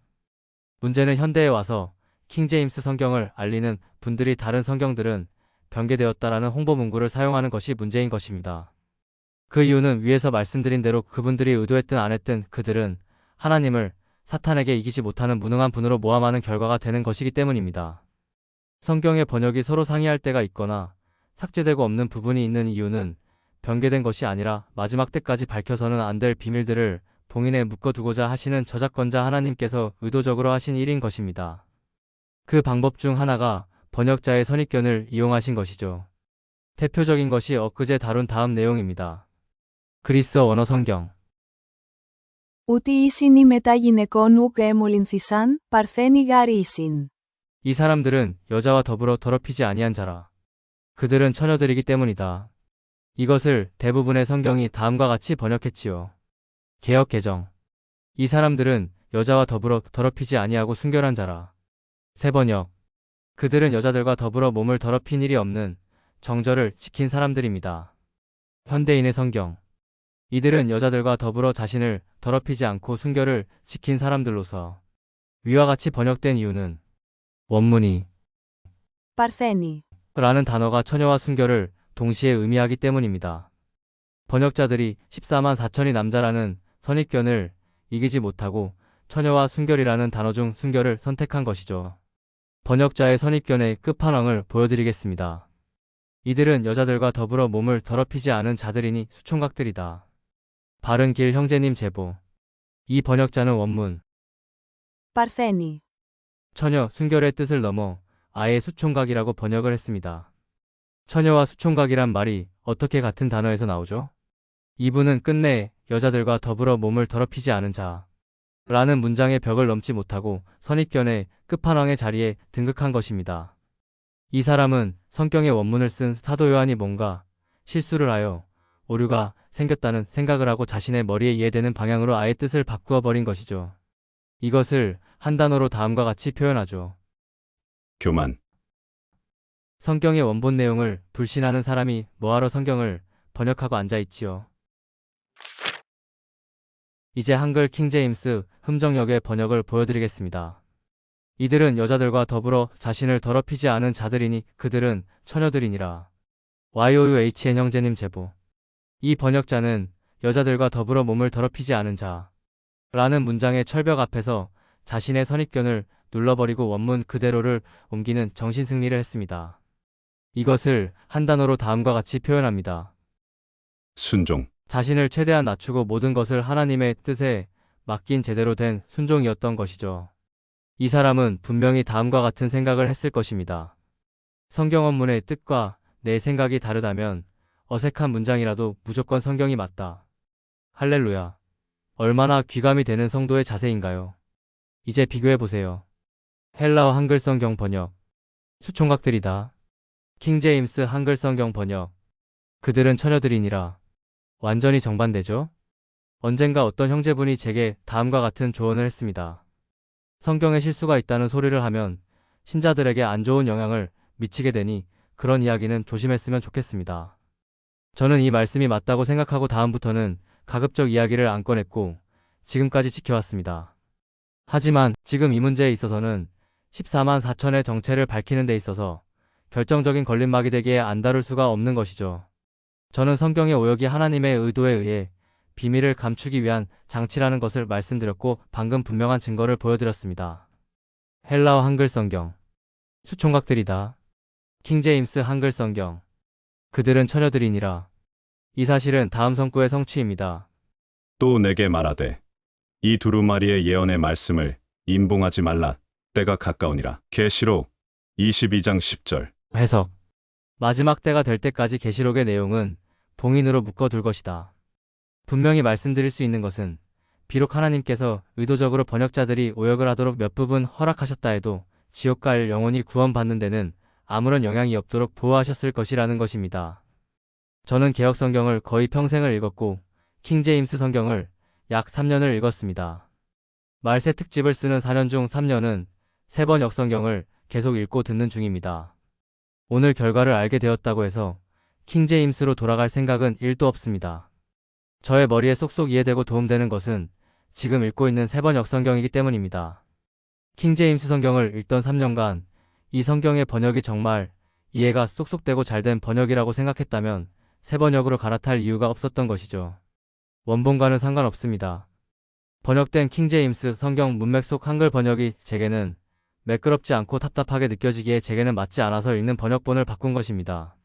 문제는 현대에 와서 킹제임스 성경을 알리는 분들이 다른 성경들은 변개되었다라는 홍보 문구를 사용하는 것이 문제인 것입니다. 그 이유는 위에서 말씀드린 대로 그분들이 의도했든 안 했든 그들은 하나님을 사탄에게 이기지 못하는 무능한 분으로 모함하는 결과가 되는 것이기 때문입니다. 성경의 번역이 서로 상이할 때가 있거나 삭제되고 없는 부분이 있는 이유는 변개된 것이 아니라 마지막 때까지 밝혀서는 안 될 비밀들을 봉인해 묶어두고자 하시는 저작권자 하나님께서 의도적으로 하신 일인 것입니다. 그 방법 중 하나가 번역자의 선입견을 이용하신 것이죠. 대표적인 것이 엊그제 다룬 다음 내용입니다. 그리스어 원어 성경. Ούτε ίσιν ή μετά γυναικών ουκ έμολυνθησαν, παρθένη γάρ ίσιν. 이 사람들은 여자와 더불어 더럽히지 아니한 자라. 그들은 처녀들이기 때문이다. 이것을 대부분의 성경이 다음과 같이 번역했지요. 개역 개정. 이 사람들은 여자와 더불어 더럽히지 아니하고 순결한 자라. 새 번역. 그들은 여자들과 더불어 몸을 더럽힌 일이 없는 정절을 지킨 사람들입니다. 현대인의 성경. 이들은 여자들과 더불어 자신을 더럽히지 않고 순결을 지킨 사람들로서 위와 같이 번역된 이유는 원문이 Παρθένη. 라는 단어가 처녀와 순결을 동시에 의미하기 때문입니다. 번역자들이 14만 4천이 남자라는 선입견을 이기지 못하고 처녀와 순결이라는 단어 중 순결을 선택한 것이죠. 번역자의 선입견의 끝판왕을 보여드리겠습니다. 이들은 여자들과 더불어 몸을 더럽히지 않은 자들이니 수총각들이다. 바른길 형제님 제보. 이 번역자는 원문 Παρθένη. 처녀, 순결의 뜻을 넘어 아예 수총각이라고 번역을 했습니다. 처녀와 수총각이란 말이 어떻게 같은 단어에서 나오죠? 이분은 끝내 여자들과 더불어 몸을 더럽히지 않은 자 라는 문장의 벽을 넘지 못하고 선입견의 끝판왕의 자리에 등극한 것입니다. 이 사람은 성경의 원문을 쓴 사도 요한이 뭔가 실수를 하여 오류가 생겼다는 생각을 하고 자신의 머리에 이해되는 방향으로 아예 뜻을 바꾸어 버린 것이죠. 이것을 한 단어로 다음과 같이 표현하죠. 교만. 성경의 원본 내용을 불신하는 사람이 뭐하러 성경을 번역하고 앉아있지요. 이제 한글 킹제임스 흠정역의 번역을 보여드리겠습니다. 이들은 여자들과 더불어 자신을 더럽히지 않은 자들이니 그들은 처녀들이니라. YOUHN 형제님 제보. 이 번역자는 여자들과 더불어 몸을 더럽히지 않은 자 라는 문장의 철벽 앞에서 자신의 선입견을 눌러버리고 원문 그대로를 옮기는 정신승리를 했습니다. 이것을 한 단어로 다음과 같이 표현합니다. 순종. 자신을 최대한 낮추고 모든 것을 하나님의 뜻에 맡긴 제대로 된 순종이었던 것이죠. 이 사람은 분명히 다음과 같은 생각을 했을 것입니다. 성경 원문의 뜻과 내 생각이 다르다면 어색한 문장이라도 무조건 성경이 맞다. 할렐루야. 얼마나 귀감이 되는 성도의 자세인가요? 이제 비교해보세요. 헬라어 한글 성경 번역. 수총각들이다. 킹제임스 한글 성경 번역. 그들은 처녀들이니라. 완전히 정반대죠? 언젠가 어떤 형제분이 제게 다음과 같은 조언을 했습니다. 성경에 실수가 있다는 소리를 하면 신자들에게 안 좋은 영향을 미치게 되니 그런 이야기는 조심했으면 좋겠습니다. 저는 이 말씀이 맞다고 생각하고 다음부터는 가급적 이야기를 안 꺼냈고 지금까지 지켜왔습니다. 하지만 지금 이 문제에 있어서는 14만 4천의 정체를 밝히는 데 있어서 결정적인 걸림막이 되기에 안 다룰 수가 없는 것이죠. 저는 성경의 오역이 하나님의 의도에 의해 비밀을 감추기 위한 장치라는 것을 말씀드렸고 방금 분명한 증거를 보여드렸습니다. 헬라어 한글 성경. 수총각들이다. 킹제임스 한글 성경. 그들은 처녀들이니라. 이 사실은 다음 성구의 성취입니다. 또 내게 말하되 이 두루마리의 예언의 말씀을 임봉하지 말라. 때가 가까우니라. 계시록 22장 10절. 해석. 마지막 때가 될 때까지 계시록의 내용은 봉인으로 묶어둘 것이다. 분명히 말씀드릴 수 있는 것은 비록 하나님께서 의도적으로 번역자들이 오역을 하도록 몇 부분 허락하셨다 해도 지옥 갈 영혼이 구원받는 데는 아무런 영향이 없도록 보호하셨을 것이라는 것입니다. 저는 개역 성경을 거의 평생을 읽었고 킹제임스 성경을 약 3년을 읽었습니다. 말세 특집을 쓰는 4년 중 3년은 세 번 역성경을 계속 읽고 듣는 중입니다. 오늘 결과를 알게 되었다고 해서 킹제임스로 돌아갈 생각은 1도 없습니다. 저의 머리에 쏙쏙 이해되고 도움되는 것은 지금 읽고 있는 세번역 성경이기 때문입니다. 킹제임스 성경을 읽던 3년간 이 성경의 번역이 정말 이해가 쏙쏙되고 잘된 번역이라고 생각했다면 세번역으로 갈아탈 이유가 없었던 것이죠. 원본과는 상관없습니다. 번역된 킹제임스 성경 문맥 속 한글 번역이 제게는 매끄럽지 않고 답답하게 느껴지기에 제게는 맞지 않아서 읽는 번역본을 바꾼 것입니다.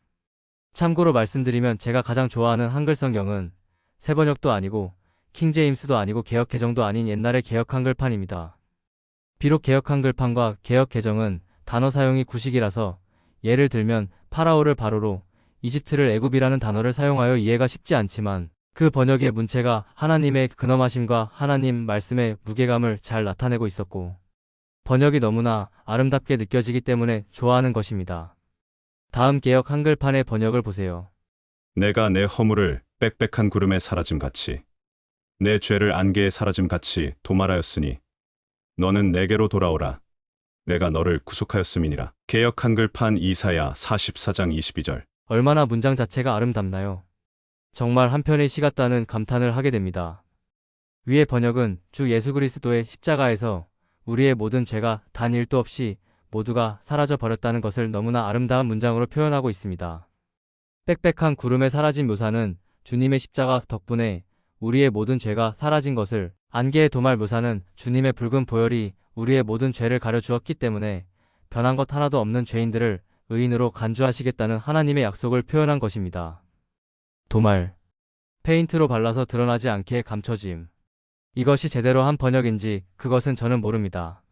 참고로 말씀드리면 제가 가장 좋아하는 한글 성경은 세번역도 아니고 킹제임스도 아니고 개역 개정도 아닌 옛날의 개역 한글판입니다. 비록 개역 한글판과 개역 개정은 단어 사용이 구식이라서 예를 들면 파라오를 바로로 이집트를 애굽이라는 단어를 사용하여 이해가 쉽지 않지만 그 번역의 문체가 하나님의 근엄하심과 하나님 말씀의 무게감을 잘 나타내고 있었고 번역이 너무나 아름답게 느껴지기 때문에 좋아하는 것입니다. 다음 개역 한글판의 번역을 보세요. 내가 내 허물을 빽빽한 구름에 사라짐같이 내 죄를 안개에 사라짐같이 도말하였으니 너는 내게로 돌아오라. 내가 너를 구속하였음이니라. 개역 한글판 이사야 44장 22절. 얼마나 문장 자체가 아름답나요? 정말 한편의 시 같다는 감탄을 하게 됩니다. 위의 번역은 주 예수 그리스도의 십자가에서 우리의 모든 죄가 단 1도 없이 모두가 사라져 버렸다는 것을 너무나 아름다운 문장으로 표현하고 있습니다. 빽빽한 구름에 사라진 묘사는 주님의 십자가 덕분에 우리의 모든 죄가 사라진 것을, 안개의 도말 묘사는 주님의 붉은 보혈이 우리의 모든 죄를 가려주었기 때문에 변한 것 하나도 없는 죄인들을 의인으로 간주하시겠다는 하나님의 약속을 표현한 것입니다. 도말, 페인트로 발라서 드러나지 않게 감춰짐. 이것이 제대로 한 번역인지 그것은 저는 모릅니다.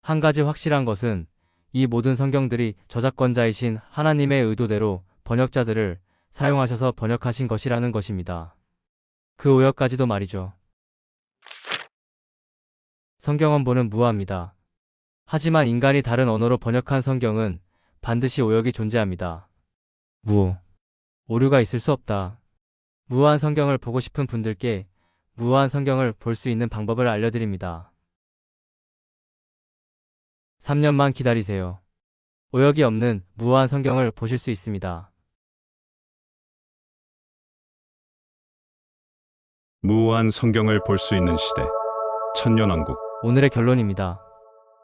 한 가지 확실한 것은 이 모든 성경들이 저작권자이신 하나님의 의도대로 번역자들을 사용하셔서 번역하신 것이라는 것입니다. 그 오역까지도 말이죠. 성경 원본은 무어합니다. 하지만 인간이 다른 언어로 번역한 성경은 반드시 오역이 존재합니다. 오류가 있을 수 없다. 무어한 성경을 보고 싶은 분들께 무어한 성경을 볼 수 있는 방법을 알려드립니다. 3년만 기다리세요. 오역이 없는 무어한 성경을 보실 수 있습니다. 무어한 성경을 볼 수 있는 시대. 천년왕국. 오늘의 결론입니다.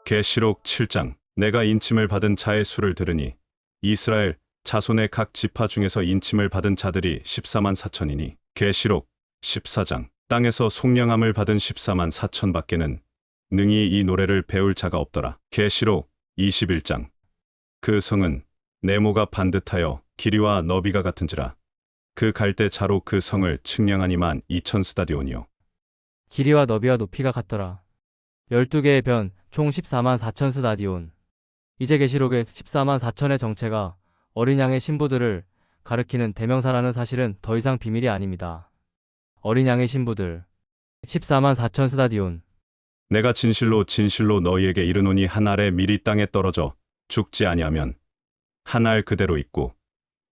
계시록 7장. 내가 인침을 받은 자의 수를 들으니 이스라엘 자손의 각 지파 중에서 인침을 받은 자들이 14만 4천이니 계시록 14장. 땅에서 속량함을 받은 14만 4천 밖에는 능히 이 노래를 배울 자가 없더라. 계시록 21장. 그 성은 네모가 반듯하여 길이와 너비가 같은지라. 그 갈대 차로 그 성을 측량하니만 2천 스다디온이요. 길이와 너비와 높이가 같더라. 12개의 변, 총 14만 4천 스다디온. 이제 계시록의 14만 4천의 정체가 어린 양의 신부들을 가리키는 대명사라는 사실은 더 이상 비밀이 아닙니다. 어린 양의 신부들. 14만 4천 스다디온. 내가 진실로 진실로 너희에게 이르노니 한 알에 밀이 땅에 떨어져 죽지 아니하면 한 알 그대로 있고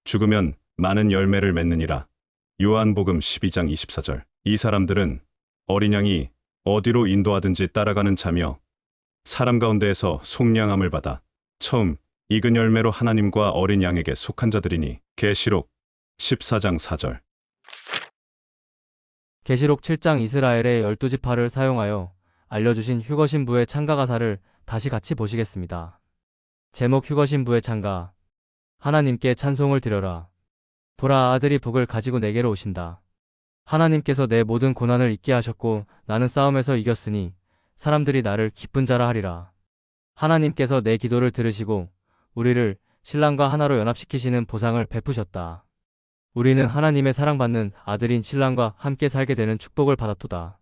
죽으면 많은 열매를 맺느니라. 요한복음 12장 24절. 이 사람들은 어린 양이 어디로 인도하든지 따라가는 자며 사람 가운데에서 속량함을 받아 처음 익은 열매로 하나님과 어린 양에게 속한 자들이니 계시록 14장 4절. 계시록 7장 이스라엘의 12지파를 사용하여 알려주신 휴거신부의 찬가 가사를 다시 같이 보시겠습니다. 제목 휴거신부의 찬가. 하나님께 찬송을 드려라. 보라, 아들이 복을 가지고 내게로 오신다. 하나님께서 내 모든 고난을 잊게 하셨고 나는 싸움에서 이겼으니 사람들이 나를 기쁜 자라 하리라. 하나님께서 내 기도를 들으시고 우리를 신랑과 하나로 연합시키시는 보상을 베푸셨다. 우리는 하나님의 사랑받는 아들인 신랑과 함께 살게 되는 축복을 받았도다.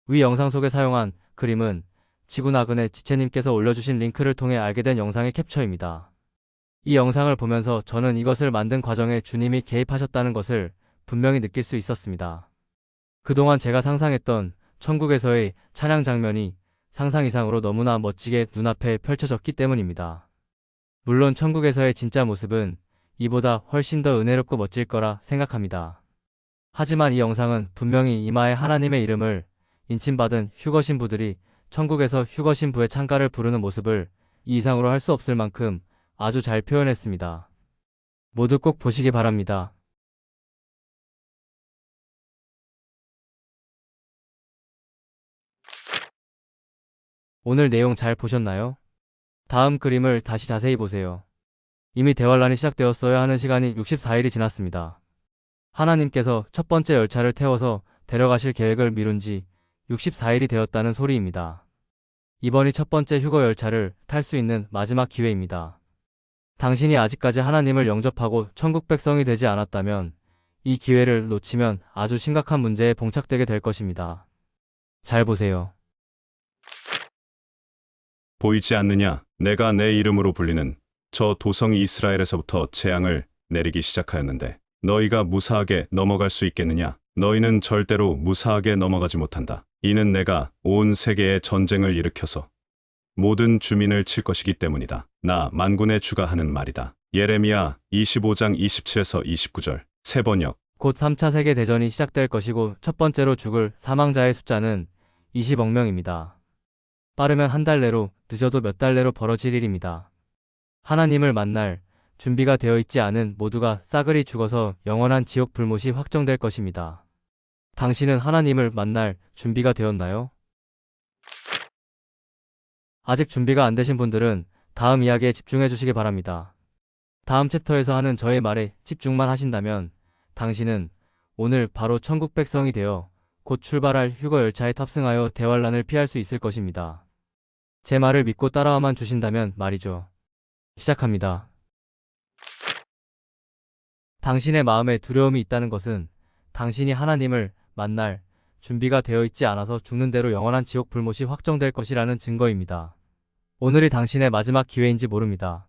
위 영상 속에 사용한 그림은 지구나그네 지체님께서 올려주신 링크를 통해 알게 된 영상의 캡처입니다. 이 영상을 보면서 저는 이것을 만든 과정에 주님이 개입하셨다는 것을 분명히 느낄 수 있었습니다. 그동안 제가 상상했던 천국에서의 찬양 장면이 상상 이상으로 너무나 멋지게 눈앞에 펼쳐졌기 때문입니다. 물론 천국에서의 진짜 모습은 이보다 훨씬 더 은혜롭고 멋질 거라 생각합니다. 하지만 이 영상은 분명히 이마에 하나님의 이름을 인침받은 휴거 신부들이 천국에서 휴거 신부의 찬가를 부르는 모습을 이 이상으로 할 수 없을 만큼 아주 잘 표현했습니다. 모두 꼭 보시기 바랍니다. 오늘 내용 잘 보셨나요? 다음 그림을 다시 자세히 보세요. 이미 대환란이 시작되었어야 하는 시간이 64일이 지났습니다. 하나님께서 첫 번째 열차를 태워서 데려가실 계획을 미룬 지 64일이 되었다는 소리입니다. 이번이 첫 번째 휴거 열차를 탈 수 있는 마지막 기회입니다. 당신이 아직까지 하나님을 영접하고 천국 백성이 되지 않았다면 이 기회를 놓치면 아주 심각한 문제에 봉착되게 될 것입니다. 잘 보세요. 보이지 않느냐? 내가 내 이름으로 불리는 저 도성이 이스라엘에서부터 재앙을 내리기 시작하였는데 너희가 무사하게 넘어갈 수 있겠느냐? 너희는 절대로 무사하게 넘어가지 못한다. 이는 내가 온 세계에 전쟁을 일으켜서 모든 주민을 칠 것이기 때문이다. 나 만군의 주가 하는 말이다. 예레미야 25장 27에서 29절 세번역. 곧 3차 세계대전이 시작될 것이고 첫 번째로 죽을 사망자의 숫자는 20억 명입니다. 빠르면 한 달 내로, 늦어도 몇 달 내로 벌어질 일입니다. 하나님을 만날 준비가 되어 있지 않은 모두가 싸그리 죽어서 영원한 지옥 불못이 확정될 것입니다. 당신은 하나님을 만날 준비가 되었나요? 아직 준비가 안 되신 분들은 다음 이야기에 집중해 주시기 바랍니다. 다음 챕터에서 하는 저의 말에 집중만 하신다면 당신은 오늘 바로 천국 백성이 되어 곧 출발할 휴거 열차에 탑승하여 대환란을 피할 수 있을 것입니다. 제 말을 믿고 따라와만 주신다면 말이죠. 시작합니다. 당신의 마음에 두려움이 있다는 것은 당신이 하나님을 만날 준비가 되어 있지 않아서 죽는 대로 영원한 지옥 불못이 확정될 것이라는 증거입니다. 오늘이 당신의 마지막 기회인지 모릅니다.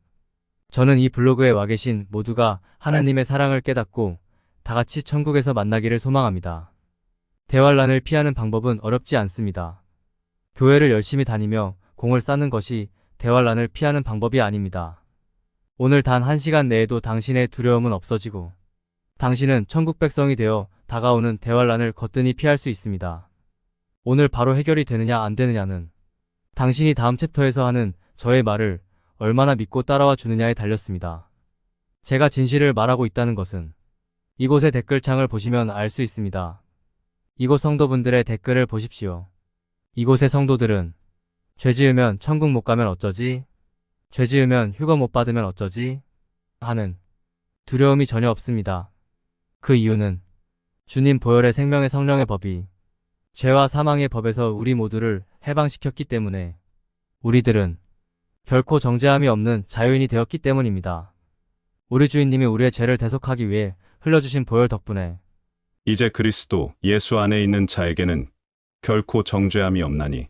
저는 이 블로그에 와 계신 모두가 하나님의 사랑을 깨닫고 다 같이 천국에서 만나기를 소망합니다. 대환란을 피하는 방법은 어렵지 않습니다. 교회를 열심히 다니며 공을 쌓는 것이 대환란을 피하는 방법이 아닙니다. 오늘 단 1시간 내에도 당신의 두려움은 없어지고 당신은 천국 백성이 되어 다가오는 대환란을 거뜬히 피할 수 있습니다. 오늘 바로 해결이 되느냐 안 되느냐는 당신이 다음 챕터에서 하는 저의 말을 얼마나 믿고 따라와 주느냐에 달렸습니다. 제가 진실을 말하고 있다는 것은 이곳의 댓글창을 보시면 알 수 있습니다. 이곳 성도분들의 댓글을 보십시오. 이곳의 성도들은 죄 지으면 천국 못 가면 어쩌지? 죄 지으면 휴거 못 받으면 어쩌지? 하는 두려움이 전혀 없습니다. 그 이유는 주님 보혈의 생명의 성령의 법이 죄와 사망의 법에서 우리 모두를 해방시켰기 때문에 우리들은 결코 정죄함이 없는 자유인이 되었기 때문입니다. 우리 주인님이 우리의 죄를 대속하기 위해 흘려주신 보혈 덕분에 이제 그리스도 예수 안에 있는 자에게는 결코 정죄함이 없나니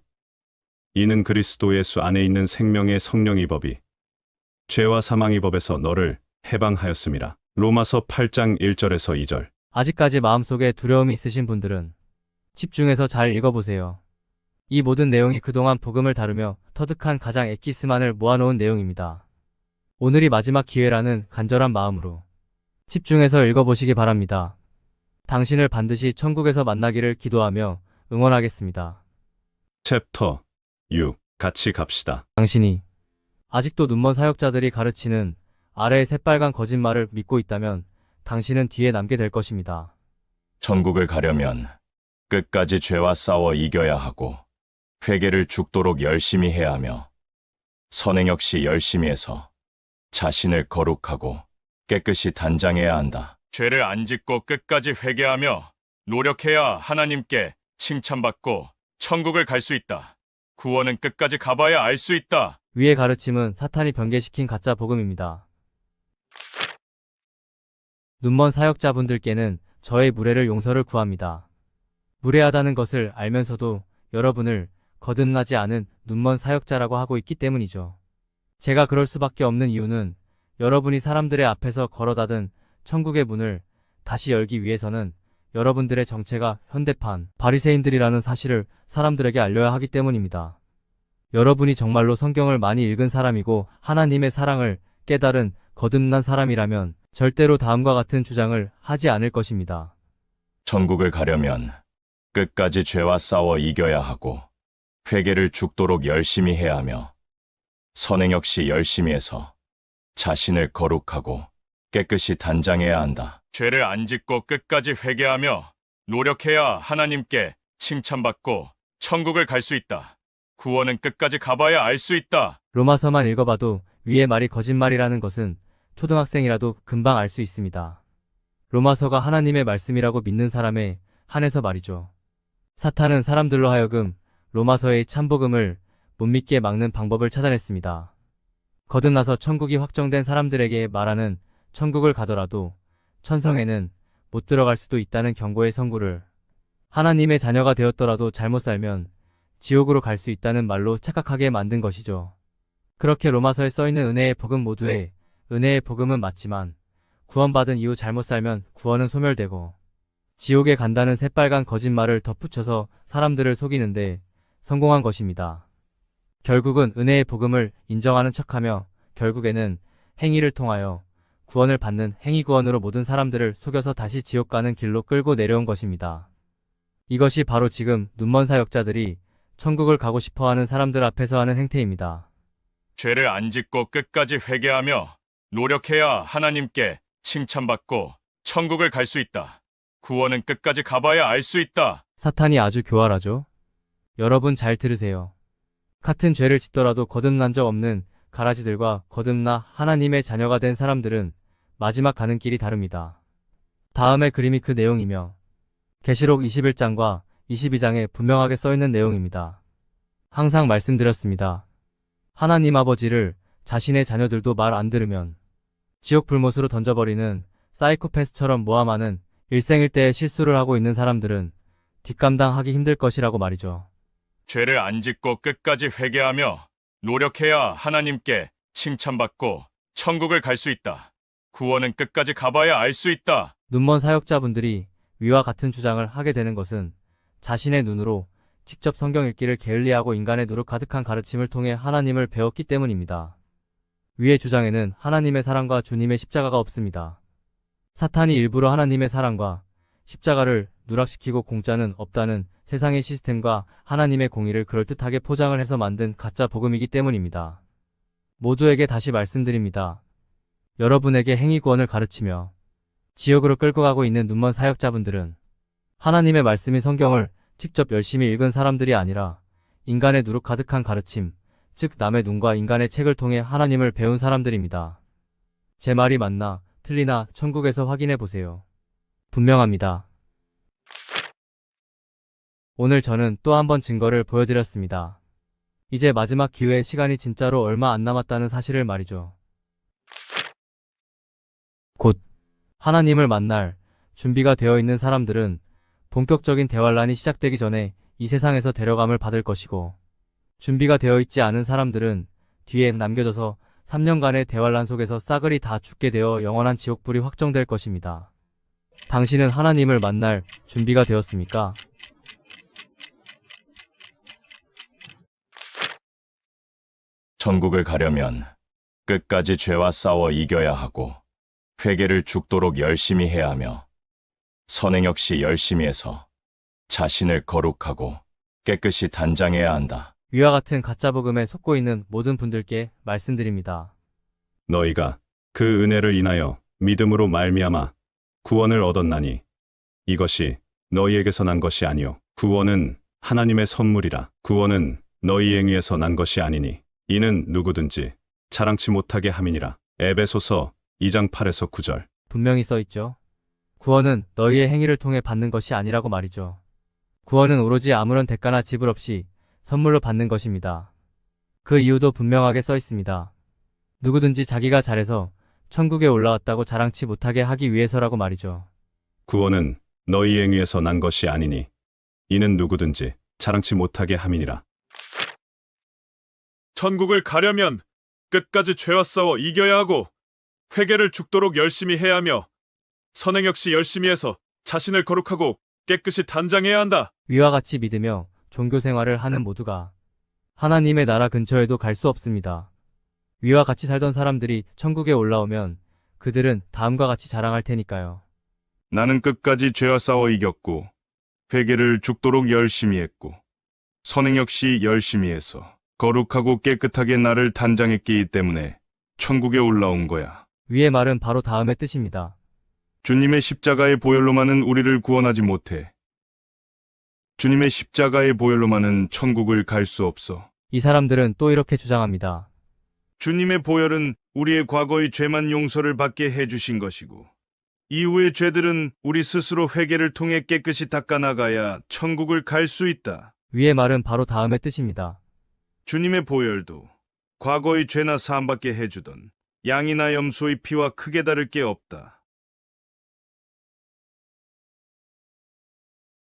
이는 그리스도 예수 안에 있는 생명의 성령의 법이 죄와 사망의 법에서 너를 해방하였음이라. 로마서 8장 1절에서 2절. 아직까지 마음속에 두려움이 있으신 분들은 집중해서 잘 읽어보세요. 이 모든 내용이 그동안 복음을 다루며 터득한 가장 엑기스만을 모아놓은 내용입니다. 오늘이 마지막 기회라는 간절한 마음으로 집중해서 읽어보시기 바랍니다. 당신을 반드시 천국에서 만나기를 기도하며 응원하겠습니다. 챕터 6. 같이 갑시다. 당신이 아직도 눈먼 사역자들이 가르치는 아래의 새빨간 거짓말을 믿고 있다면 당신은 뒤에 남게 될 것입니다. 천국을 가려면 끝까지 죄와 싸워 이겨야 하고 회개를 죽도록 열심히 해야 하며 선행 역시 열심히 해서 자신을 거룩하고 깨끗이 단장해야 한다. 죄를 안 짓고 끝까지 회개하며 노력해야 하나님께 칭찬받고 천국을 갈 수 있다. 구원은 끝까지 가봐야 알 수 있다. 위의 가르침은 사탄이 변개시킨 가짜 복음입니다. 눈먼 사역자분들께는 저의 무례를 용서를 구합니다. 무례하다는 것을 알면서도 여러분을 거듭나지 않은 눈먼 사역자라고 하고 있기 때문이죠. 제가 그럴 수밖에 없는 이유는 여러분이 사람들의 앞에서 걸어 닫은 천국의 문을 다시 열기 위해서는 여러분들의 정체가 현대판 바리새인들이라는 사실을 사람들에게 알려야 하기 때문입니다. 여러분이 정말로 성경을 많이 읽은 사람이고 하나님의 사랑을 깨달은 거듭난 사람이라면 절대로 다음과 같은 주장을 하지 않을 것입니다. 천국을 가려면 끝까지 죄와 싸워 이겨야 하고 회개를 죽도록 열심히 해야 하며 선행 역시 열심히 해서 자신을 거룩하고 깨끗이 단장해야 한다. 죄를 안 짓고 끝까지 회개하며 노력해야 하나님께 칭찬받고 천국을 갈 수 있다. 구원은 끝까지 가봐야 알 수 있다. 로마서만 읽어봐도 위의 말이 거짓말이라는 것은 초등학생이라도 금방 알 수 있습니다. 로마서가 하나님의 말씀이라고 믿는 사람에 한해서 말이죠. 사탄은 사람들로 하여금 로마서의 참복음을 못 믿게 막는 방법을 찾아냈습니다. 거듭나서 천국이 확정된 사람들에게 말하는 천국을 가더라도 천성에는 못 들어갈 수도 있다는 경고의 선구를 하나님의 자녀가 되었더라도 잘못 살면 지옥으로 갈 수 있다는 말로 착각하게 만든 것이죠. 그렇게 로마서에 써있는 은혜의 복음 모두에 은혜의 복음은 맞지만 구원받은 이후 잘못 살면 구원은 소멸되고 지옥에 간다는 새빨간 거짓말을 덧붙여서 사람들을 속이는데 성공한 것입니다. 결국은 은혜의 복음을 인정하는 척하며 결국에는 행위를 통하여 구원을 받는 행위구원으로 모든 사람들을 속여서 다시 지옥 가는 길로 끌고 내려온 것입니다. 이것이 바로 지금 눈먼 사역자들이 천국을 가고 싶어하는 사람들 앞에서 하는 행태입니다. 죄를 안 짓고 끝까지 회개하며 노력해야 하나님께 칭찬받고 천국을 갈 수 있다. 구원은 끝까지 가봐야 알 수 있다. 사탄이 아주 교활하죠. 여러분 잘 들으세요. 같은 죄를 짓더라도 거듭난 적 없는 가라지들과 거듭나 하나님의 자녀가 된 사람들은 마지막 가는 길이 다릅니다. 다음의 그림이 그 내용이며 계시록 21장과 22장에 분명하게 써있는 내용입니다. 항상 말씀드렸습니다. 하나님 아버지를 자신의 자녀들도 말 안 들으면 지옥 불못으로 던져버리는 사이코패스처럼 모함하는 일생일대의 실수를 하고 있는 사람들은 뒷감당하기 힘들 것이라고 말이죠. 죄를 안 짓고 끝까지 회개하며 노력해야 하나님께 칭찬받고 천국을 갈 수 있다. 구원은 끝까지 가봐야 알 수 있다. 눈먼 사역자분들이 위와 같은 주장을 하게 되는 것은 자신의 눈으로 직접 성경 읽기를 게을리하고 인간의 누룩 가득한 가르침을 통해 하나님을 배웠기 때문입니다. 위의 주장에는 하나님의 사랑과 주님의 십자가가 없습니다. 사탄이 일부러 하나님의 사랑과 십자가를 누락시키고 공짜는 없다는 세상의 시스템과 하나님의 공의를 그럴듯하게 포장을 해서 만든 가짜 복음이기 때문입니다. 모두에게 다시 말씀드립니다. 여러분에게 행위구원을 가르치며 지옥으로 끌고 가고 있는 눈먼 사역자분들은 하나님의 말씀인 성경을 직접 열심히 읽은 사람들이 아니라 인간의 누룩 가득한 가르침, 즉 남의 눈과 인간의 책을 통해 하나님을 배운 사람들입니다. 제 말이 맞나 틀리나 천국에서 확인해 보세요. 분명합니다. 오늘 저는 또 한 번 증거를 보여드렸습니다. 이제 마지막 기회의 시간이 진짜로 얼마 안 남았다는 사실을 말이죠. 곧 하나님을 만날 준비가 되어 있는 사람들은 본격적인 대환란이 시작되기 전에 이 세상에서 데려감을 받을 것이고, 준비가 되어 있지 않은 사람들은 뒤에 남겨져서 3년간의 대환란 속에서 싸그리 다 죽게 되어 영원한 지옥불이 확정될 것입니다. 당신은 하나님을 만날 준비가 되었습니까? 천국을 가려면 끝까지 죄와 싸워 이겨야 하고 회개를 죽도록 열심히 해야 하며 선행 역시 열심히 해서 자신을 거룩하고 깨끗이 단장해야 한다. 위와 같은 가짜 복음에 속고 있는 모든 분들께 말씀드립니다. 너희가 그 은혜를 인하여 믿음으로 말미암아 구원을 얻었나니 이것이 너희에게서 난 것이 아니요 구원은 하나님의 선물이라. 구원은 너희 행위에서 난 것이 아니니 이는 누구든지 자랑치 못하게 함이니라. 에베소서 2장 8에서 9절. 분명히 써있죠. 구원은 너희의 행위를 통해 받는 것이 아니라고 말이죠. 구원은 오로지 아무런 대가나 지불 없이 선물로 받는 것입니다. 그 이유도 분명하게 써있습니다. 누구든지 자기가 잘해서 천국에 올라왔다고 자랑치 못하게 하기 위해서라고 말이죠. 구원은 너희 행위에서 난 것이 아니니 이는 누구든지 자랑치 못하게 함이니라. 천국을 가려면 끝까지 죄와 싸워 이겨야 하고 회개를 죽도록 열심히 해야 하며 선행 역시 열심히 해서 자신을 거룩하고 깨끗이 단장해야 한다. 위와 같이 믿으며 종교 생활을 하는 모두가 하나님의 나라 근처에도 갈 수 없습니다. 위와 같이 살던 사람들이 천국에 올라오면 그들은 다음과 같이 자랑할 테니까요. 나는 끝까지 죄와 싸워 이겼고 회개를 죽도록 열심히 했고 선행 역시 열심히 해서 거룩하고 깨끗하게 나를 단장했기 때문에 천국에 올라온 거야. 위의 말은 바로 다음의 뜻입니다. 주님의 십자가의 보혈로만은 우리를 구원하지 못해. 주님의 십자가의 보혈로만은 천국을 갈 수 없어. 이 사람들은 또 이렇게 주장합니다. 주님의 보혈은 우리의 과거의 죄만 용서를 받게 해주신 것이고 이후의 죄들은 우리 스스로 회개를 통해 깨끗이 닦아나가야 천국을 갈 수 있다. 위의 말은 바로 다음의 뜻입니다. 주님의 보혈도 과거의 죄나 사함받게 해주던 양이나 염소의 피와 크게 다를 게 없다.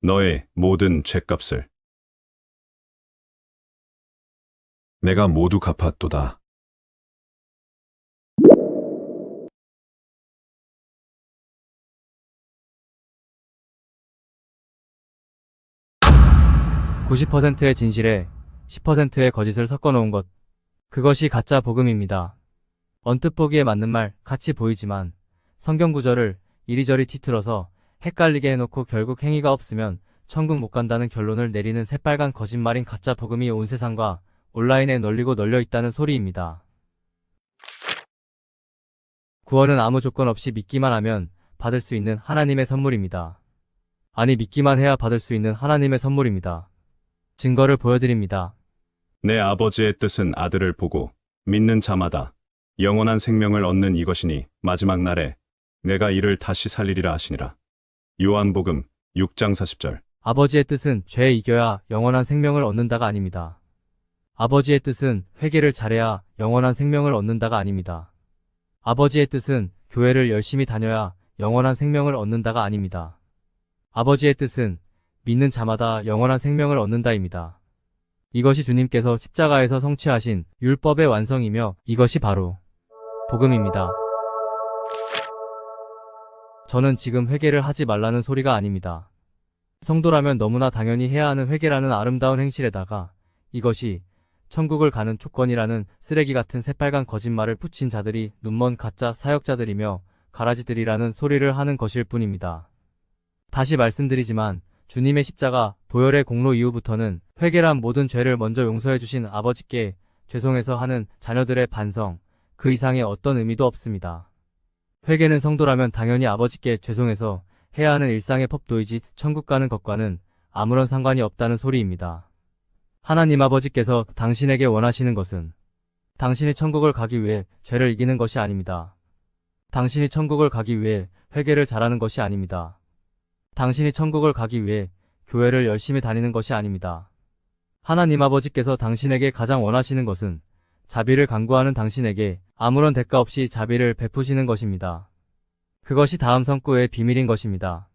너의 모든 죄값을 내가 모두 갚았도다. (90%의) 진실에 (10%의) 거짓을 섞어 놓은 것. 그것이 가짜 복음입니다. 언뜻 보기에 맞는 말 같이 보이지만 성경 구절을 이리저리 뒤틀어서 헷갈리게 해놓고 결국 행위가 없으면 천국 못 간다는 결론을 내리는 새빨간 거짓말인 가짜 복음이 온 세상과 온라인에 널리고 널려 있다는 소리입니다. 구원은 아무 조건 없이 믿기만 하면 받을 수 있는 하나님의 선물입니다. 아니, 믿기만 해야 받을 수 있는 하나님의 선물입니다. 증거를 보여드립니다. 내 아버지의 뜻은 아들을 보고 믿는 자마다 영원한 생명을 얻는 이것이니 마지막 날에 내가 이를 다시 살리리라 하시니라. 요한복음 6장 40절. 아버지의 뜻은 죄에 이겨야 영원한 생명을 얻는다가 아닙니다. 아버지의 뜻은 회개를 잘해야 영원한 생명을 얻는다가 아닙니다. 아버지의 뜻은 교회를 열심히 다녀야 영원한 생명을 얻는다가 아닙니다. 아버지의 뜻은 믿는 자마다 영원한 생명을 얻는다입니다. 이것이 주님께서 십자가에서 성취하신 율법의 완성이며 이것이 바로 복음입니다. 저는 지금 회개를 하지 말라는 소리가 아닙니다. 성도라면 너무나 당연히 해야 하는 회개라는 아름다운 행실에다가 이것이 천국을 가는 조건이라는 쓰레기 같은 새빨간 거짓말을 붙인 자들이 눈먼 가짜 사역자들이며 가라지들이라는 소리를 하는 것일 뿐입니다. 다시 말씀드리지만 주님의 십자가 보혈의 공로 이후부터는 회개란 모든 죄를 먼저 용서해 주신 아버지께 죄송해서 하는 자녀들의 반성, 그 이상의 어떤 의미도 없습니다. 회개는 성도라면 당연히 아버지께 죄송해서 해야 하는 일상의 법도이지 천국 가는 것과는 아무런 상관이 없다는 소리입니다. 하나님 아버지께서 당신에게 원하시는 것은 당신이 천국을 가기 위해 죄를 이기는 것이 아닙니다. 당신이 천국을 가기 위해 회개를 잘하는 것이 아닙니다. 당신이 천국을 가기 위해 교회를 열심히 다니는 것이 아닙니다. 하나님 아버지께서 당신에게 가장 원하시는 것은 자비를 간구하는 당신에게 아무런 대가 없이 자비를 베푸시는 것입니다. 그것이 다음 성구의 비밀인 것입니다.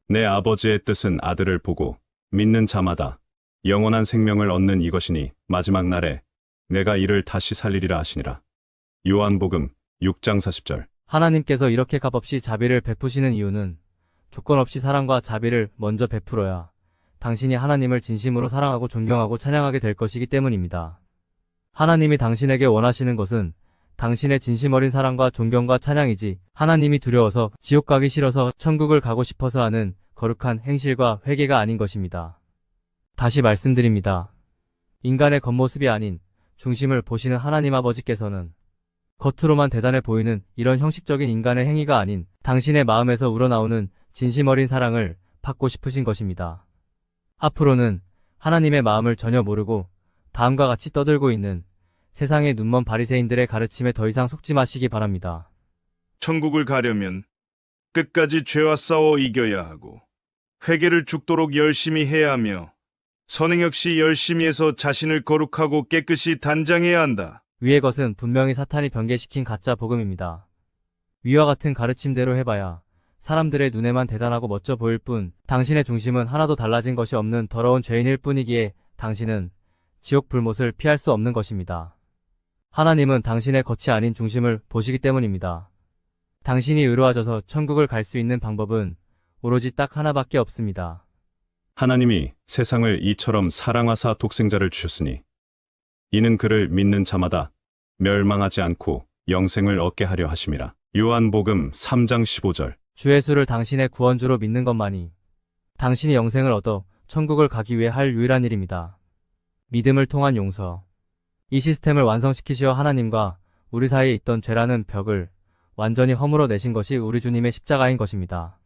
내 아버지의 뜻은 아들을 보고 믿는 자마다 영원한 생명을 얻는 이것이니 마지막 날에 내가 이를 다시 살리리라 하시니라. 요한복음 6장 40절. 하나님께서 이렇게 값없이 자비를 베푸시는 이유는 조건 없이 사랑과 자비를 먼저 베풀어야 당신이 하나님을 진심으로 사랑하고 존경하고 찬양하게 될 것이기 때문입니다. 하나님이 당신에게 원하시는 것은 당신의 진심 어린 사랑과 존경과 찬양이지 하나님이 두려워서 지옥 가기 싫어서 천국을 가고 싶어서 하는 거룩한 행실과 회개가 아닌 것입니다. 다시 말씀드립니다. 인간의 겉모습이 아닌 중심을 보시는 하나님 아버지께서는 겉으로만 대단해 보이는 이런 형식적인 인간의 행위가 아닌 당신의 마음에서 우러나오는 진심 어린 사랑을 받고 싶으신 것입니다. 앞으로는 하나님의 마음을 전혀 모르고 다음과 같이 떠들고 있는 세상의 눈먼 바리새인들의 가르침에 더 이상 속지 마시기 바랍니다. 천국을 가려면 끝까지 죄와 싸워 이겨야 하고 회개를 죽도록 열심히 해야 하며 선행 역시 열심히 해서 자신을 거룩하고 깨끗이 단장해야 한다. 위의 것은 분명히 사탄이 변개시킨 가짜 복음입니다. 위와 같은 가르침대로 해봐야 사람들의 눈에만 대단하고 멋져 보일 뿐 당신의 중심은 하나도 달라진 것이 없는 더러운 죄인일 뿐이기에 당신은 지옥 불못을 피할 수 없는 것입니다. 하나님은 당신의 겉이 아닌 중심을 보시기 때문입니다. 당신이 의로워져서 천국을 갈 수 있는 방법은 오로지 딱 하나밖에 없습니다. 하나님이 세상을 이처럼 사랑하사 독생자를 주셨으니 이는 그를 믿는 자마다 멸망하지 않고 영생을 얻게 하려 하심이라. 요한복음 3장 15절. 주 예수를 당신의 구원주로 믿는 것만이 당신이 영생을 얻어 천국을 가기 위해 할 유일한 일입니다. 믿음을 통한 용서. 이 시스템을 완성시키시어 하나님과 우리 사이에 있던 죄라는 벽을 완전히 허물어 내신 것이 우리 주님의 십자가인 것입니다.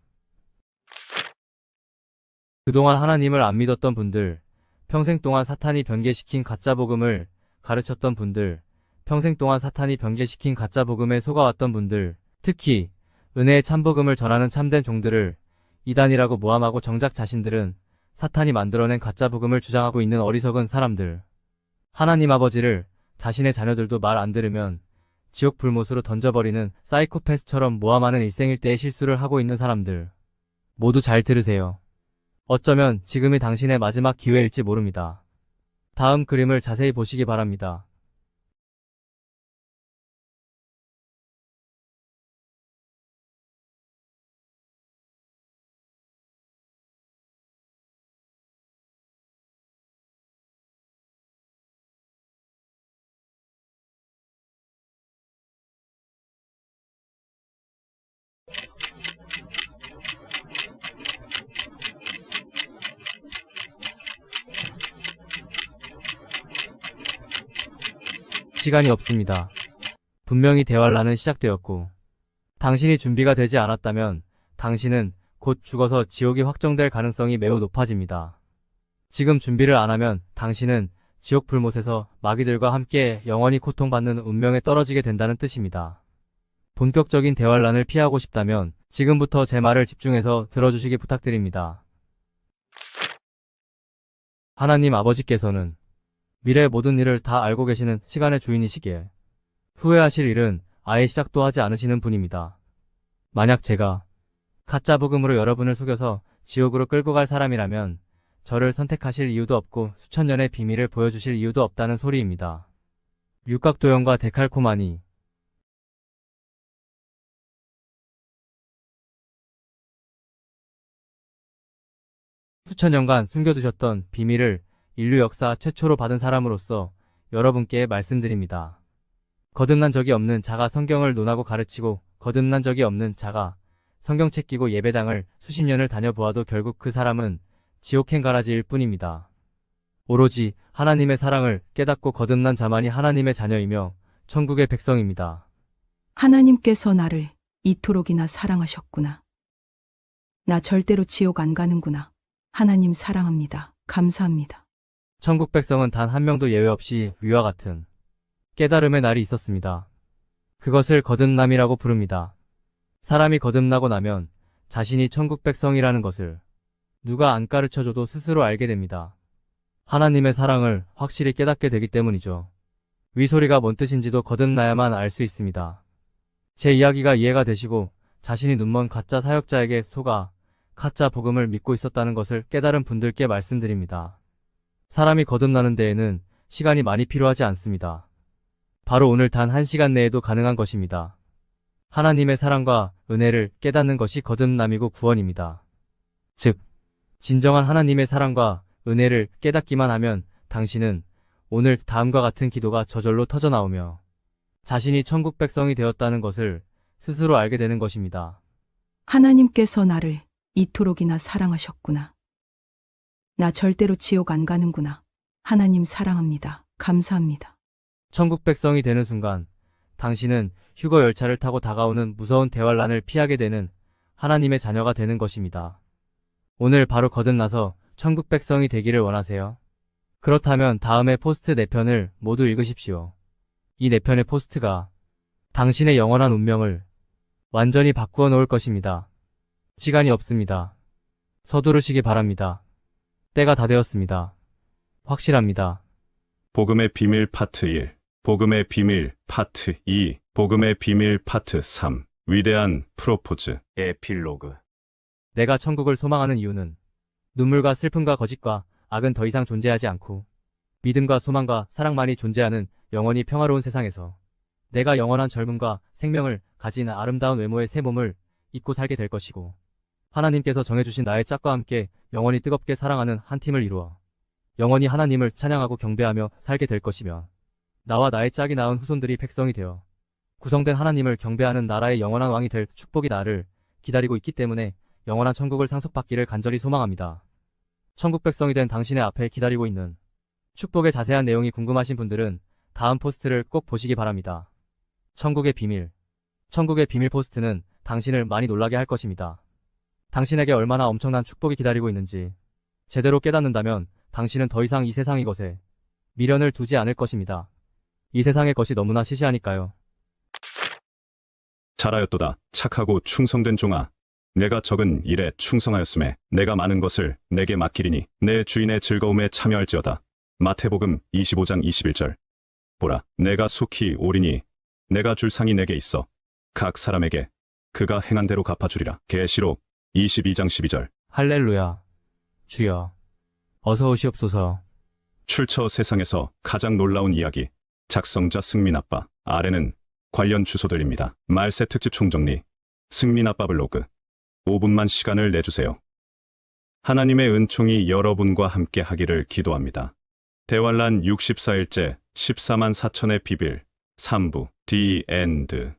그동안 하나님을 안 믿었던 분들, 평생 동안 사탄이 변개시킨 가짜 복음을 가르쳤던 분들, 평생 동안 사탄이 변개시킨 가짜 복음에 속아왔던 분들, 특히 은혜의 참복음을 전하는 참된 종들을 이단이라고 모함하고 정작 자신들은 사탄이 만들어낸 가짜 복음을 주장하고 있는 어리석은 사람들. 하나님 아버지를 자신의 자녀들도 말 안 들으면 지옥 불못으로 던져버리는 사이코패스처럼 모함하는 일생일대의 실수를 하고 있는 사람들. 모두 잘 들으세요. 어쩌면 지금이 당신의 마지막 기회일지 모릅니다. 다음 그림을 자세히 보시기 바랍니다. 시간이 없습니다. 분명히 대환란은 시작되었고 당신이 준비가 되지 않았다면 당신은 곧 죽어서 지옥이 확정될 가능성이 매우 높아집니다. 지금 준비를 안 하면 당신은 지옥 불못에서 마귀들과 함께 영원히 고통받는 운명에 떨어지게 된다는 뜻입니다. 본격적인 대환란을 피하고 싶다면 지금부터 제 말을 집중해서 들어주시기 부탁드립니다. 하나님 아버지께서는 미래의 모든 일을 다 알고 계시는 시간의 주인이시기에 후회하실 일은 아예 시작도 하지 않으시는 분입니다. 만약 제가 가짜 복음으로 여러분을 속여서 지옥으로 끌고 갈 사람이라면 저를 선택하실 이유도 없고 수천 년의 비밀을 보여주실 이유도 없다는 소리입니다. 육각도형과 데칼코마니. 수천 년간 숨겨두셨던 비밀을 인류 역사 최초로 받은 사람으로서 여러분께 말씀드립니다. 거듭난 적이 없는 자가 성경을 논하고 가르치고 거듭난 적이 없는 자가 성경책 끼고 예배당을 수십 년을 다녀보아도 결국 그 사람은 지옥행가라지일 뿐입니다. 오로지 하나님의 사랑을 깨닫고 거듭난 자만이 하나님의 자녀이며 천국의 백성입니다. 하나님께서 나를 이토록이나 사랑하셨구나. 나 절대로 지옥 안 가는구나. 하나님 사랑합니다. 감사합니다. 천국 백성은 단 한 명도 예외 없이 위와 같은 깨달음의 날이 있었습니다. 그것을 거듭남이라고 부릅니다. 사람이 거듭나고 나면 자신이 천국 백성이라는 것을 누가 안 가르쳐줘도 스스로 알게 됩니다. 하나님의 사랑을 확실히 깨닫게 되기 때문이죠. 위소리가 뭔 뜻인지도 거듭나야만 알 수 있습니다. 제 이야기가 이해가 되시고 자신이 눈먼 가짜 사역자에게 속아 가짜 복음을 믿고 있었다는 것을 깨달은 분들께 말씀드립니다. 사람이 거듭나는 데에는 시간이 많이 필요하지 않습니다. 바로 오늘 단 1시간 내에도 가능한 것입니다. 하나님의 사랑과 은혜를 깨닫는 것이 거듭남이고 구원입니다. 즉, 진정한 하나님의 사랑과 은혜를 깨닫기만 하면 당신은 오늘 다음과 같은 기도가 저절로 터져나오며 자신이 천국 백성이 되었다는 것을 스스로 알게 되는 것입니다. 하나님께서 나를 이토록이나 사랑하셨구나. 나 절대로 지옥 안 가는구나. 하나님 사랑합니다. 감사합니다. 천국 백성이 되는 순간 당신은 휴거 열차를 타고 다가오는 무서운 대환란을 피하게 되는 하나님의 자녀가 되는 것입니다. 오늘 바로 거듭나서 천국 백성이 되기를 원하세요? 그렇다면 다음에 포스트 4편을 모두 읽으십시오. 이 4편의 포스트가 당신의 영원한 운명을 완전히 바꾸어 놓을 것입니다. 시간이 없습니다. 서두르시기 바랍니다. 때가 다 되었습니다. 확실합니다. 복음의 비밀 파트 1, 복음의 비밀 파트 2, 복음의 비밀 파트 3. 위대한 프로포즈. 에필로그. 내가 천국을 소망하는 이유는 눈물과 슬픔과 거짓과 악은 더 이상 존재하지 않고 믿음과 소망과 사랑만이 존재하는 영원히 평화로운 세상에서 내가 영원한 젊음과 생명을 가진 아름다운 외모의 새 몸을 입고 살게 될 것이고 하나님께서 정해주신 나의 짝과 함께 영원히 뜨겁게 사랑하는 한 팀을 이루어 영원히 하나님을 찬양하고 경배하며 살게 될 것이며 나와 나의 짝이 낳은 후손들이 백성이 되어 구성된 하나님을 경배하는 나라의 영원한 왕이 될 축복이 나를 기다리고 있기 때문에 영원한 천국을 상속받기를 간절히 소망합니다. 천국 백성이 된 당신의 앞에 기다리고 있는 축복의 자세한 내용이 궁금하신 분들은 다음 포스트를 꼭 보시기 바랍니다. 천국의 비밀. 천국의 비밀 포스트는 당신을 많이 놀라게 할 것입니다. 당신에게 얼마나 엄청난 축복이 기다리고 있는지 제대로 깨닫는다면 당신은 더 이상 이 세상의 것에 미련을 두지 않을 것입니다. 이 세상의 것이 너무나 시시하니까요. 잘하였도다. 착하고 충성된 종아. 내가 적은 일에 충성하였음에 내가 많은 것을 내게 맡기리니 내 주인의 즐거움에 참여할지어다. 마태복음 25장 21절. 보라, 내가 속히 오리니 내가 줄 상이 내게 있어 각 사람에게 그가 행한 대로 갚아주리라. 계시록 22장 12절. 할렐루야. 주여, 어서 오시옵소서. 출처 세상에서 가장 놀라운 이야기. 작성자 승민 아빠. 아래는 관련 주소들입니다. 말세 특집 총정리. 승민 아빠 블로그. 5분만 시간을 내주세요. 하나님의 은총이 여러분과 함께 하기를 기도합니다. 대환란 64일째 14만 4천의 비빌 3부 The End.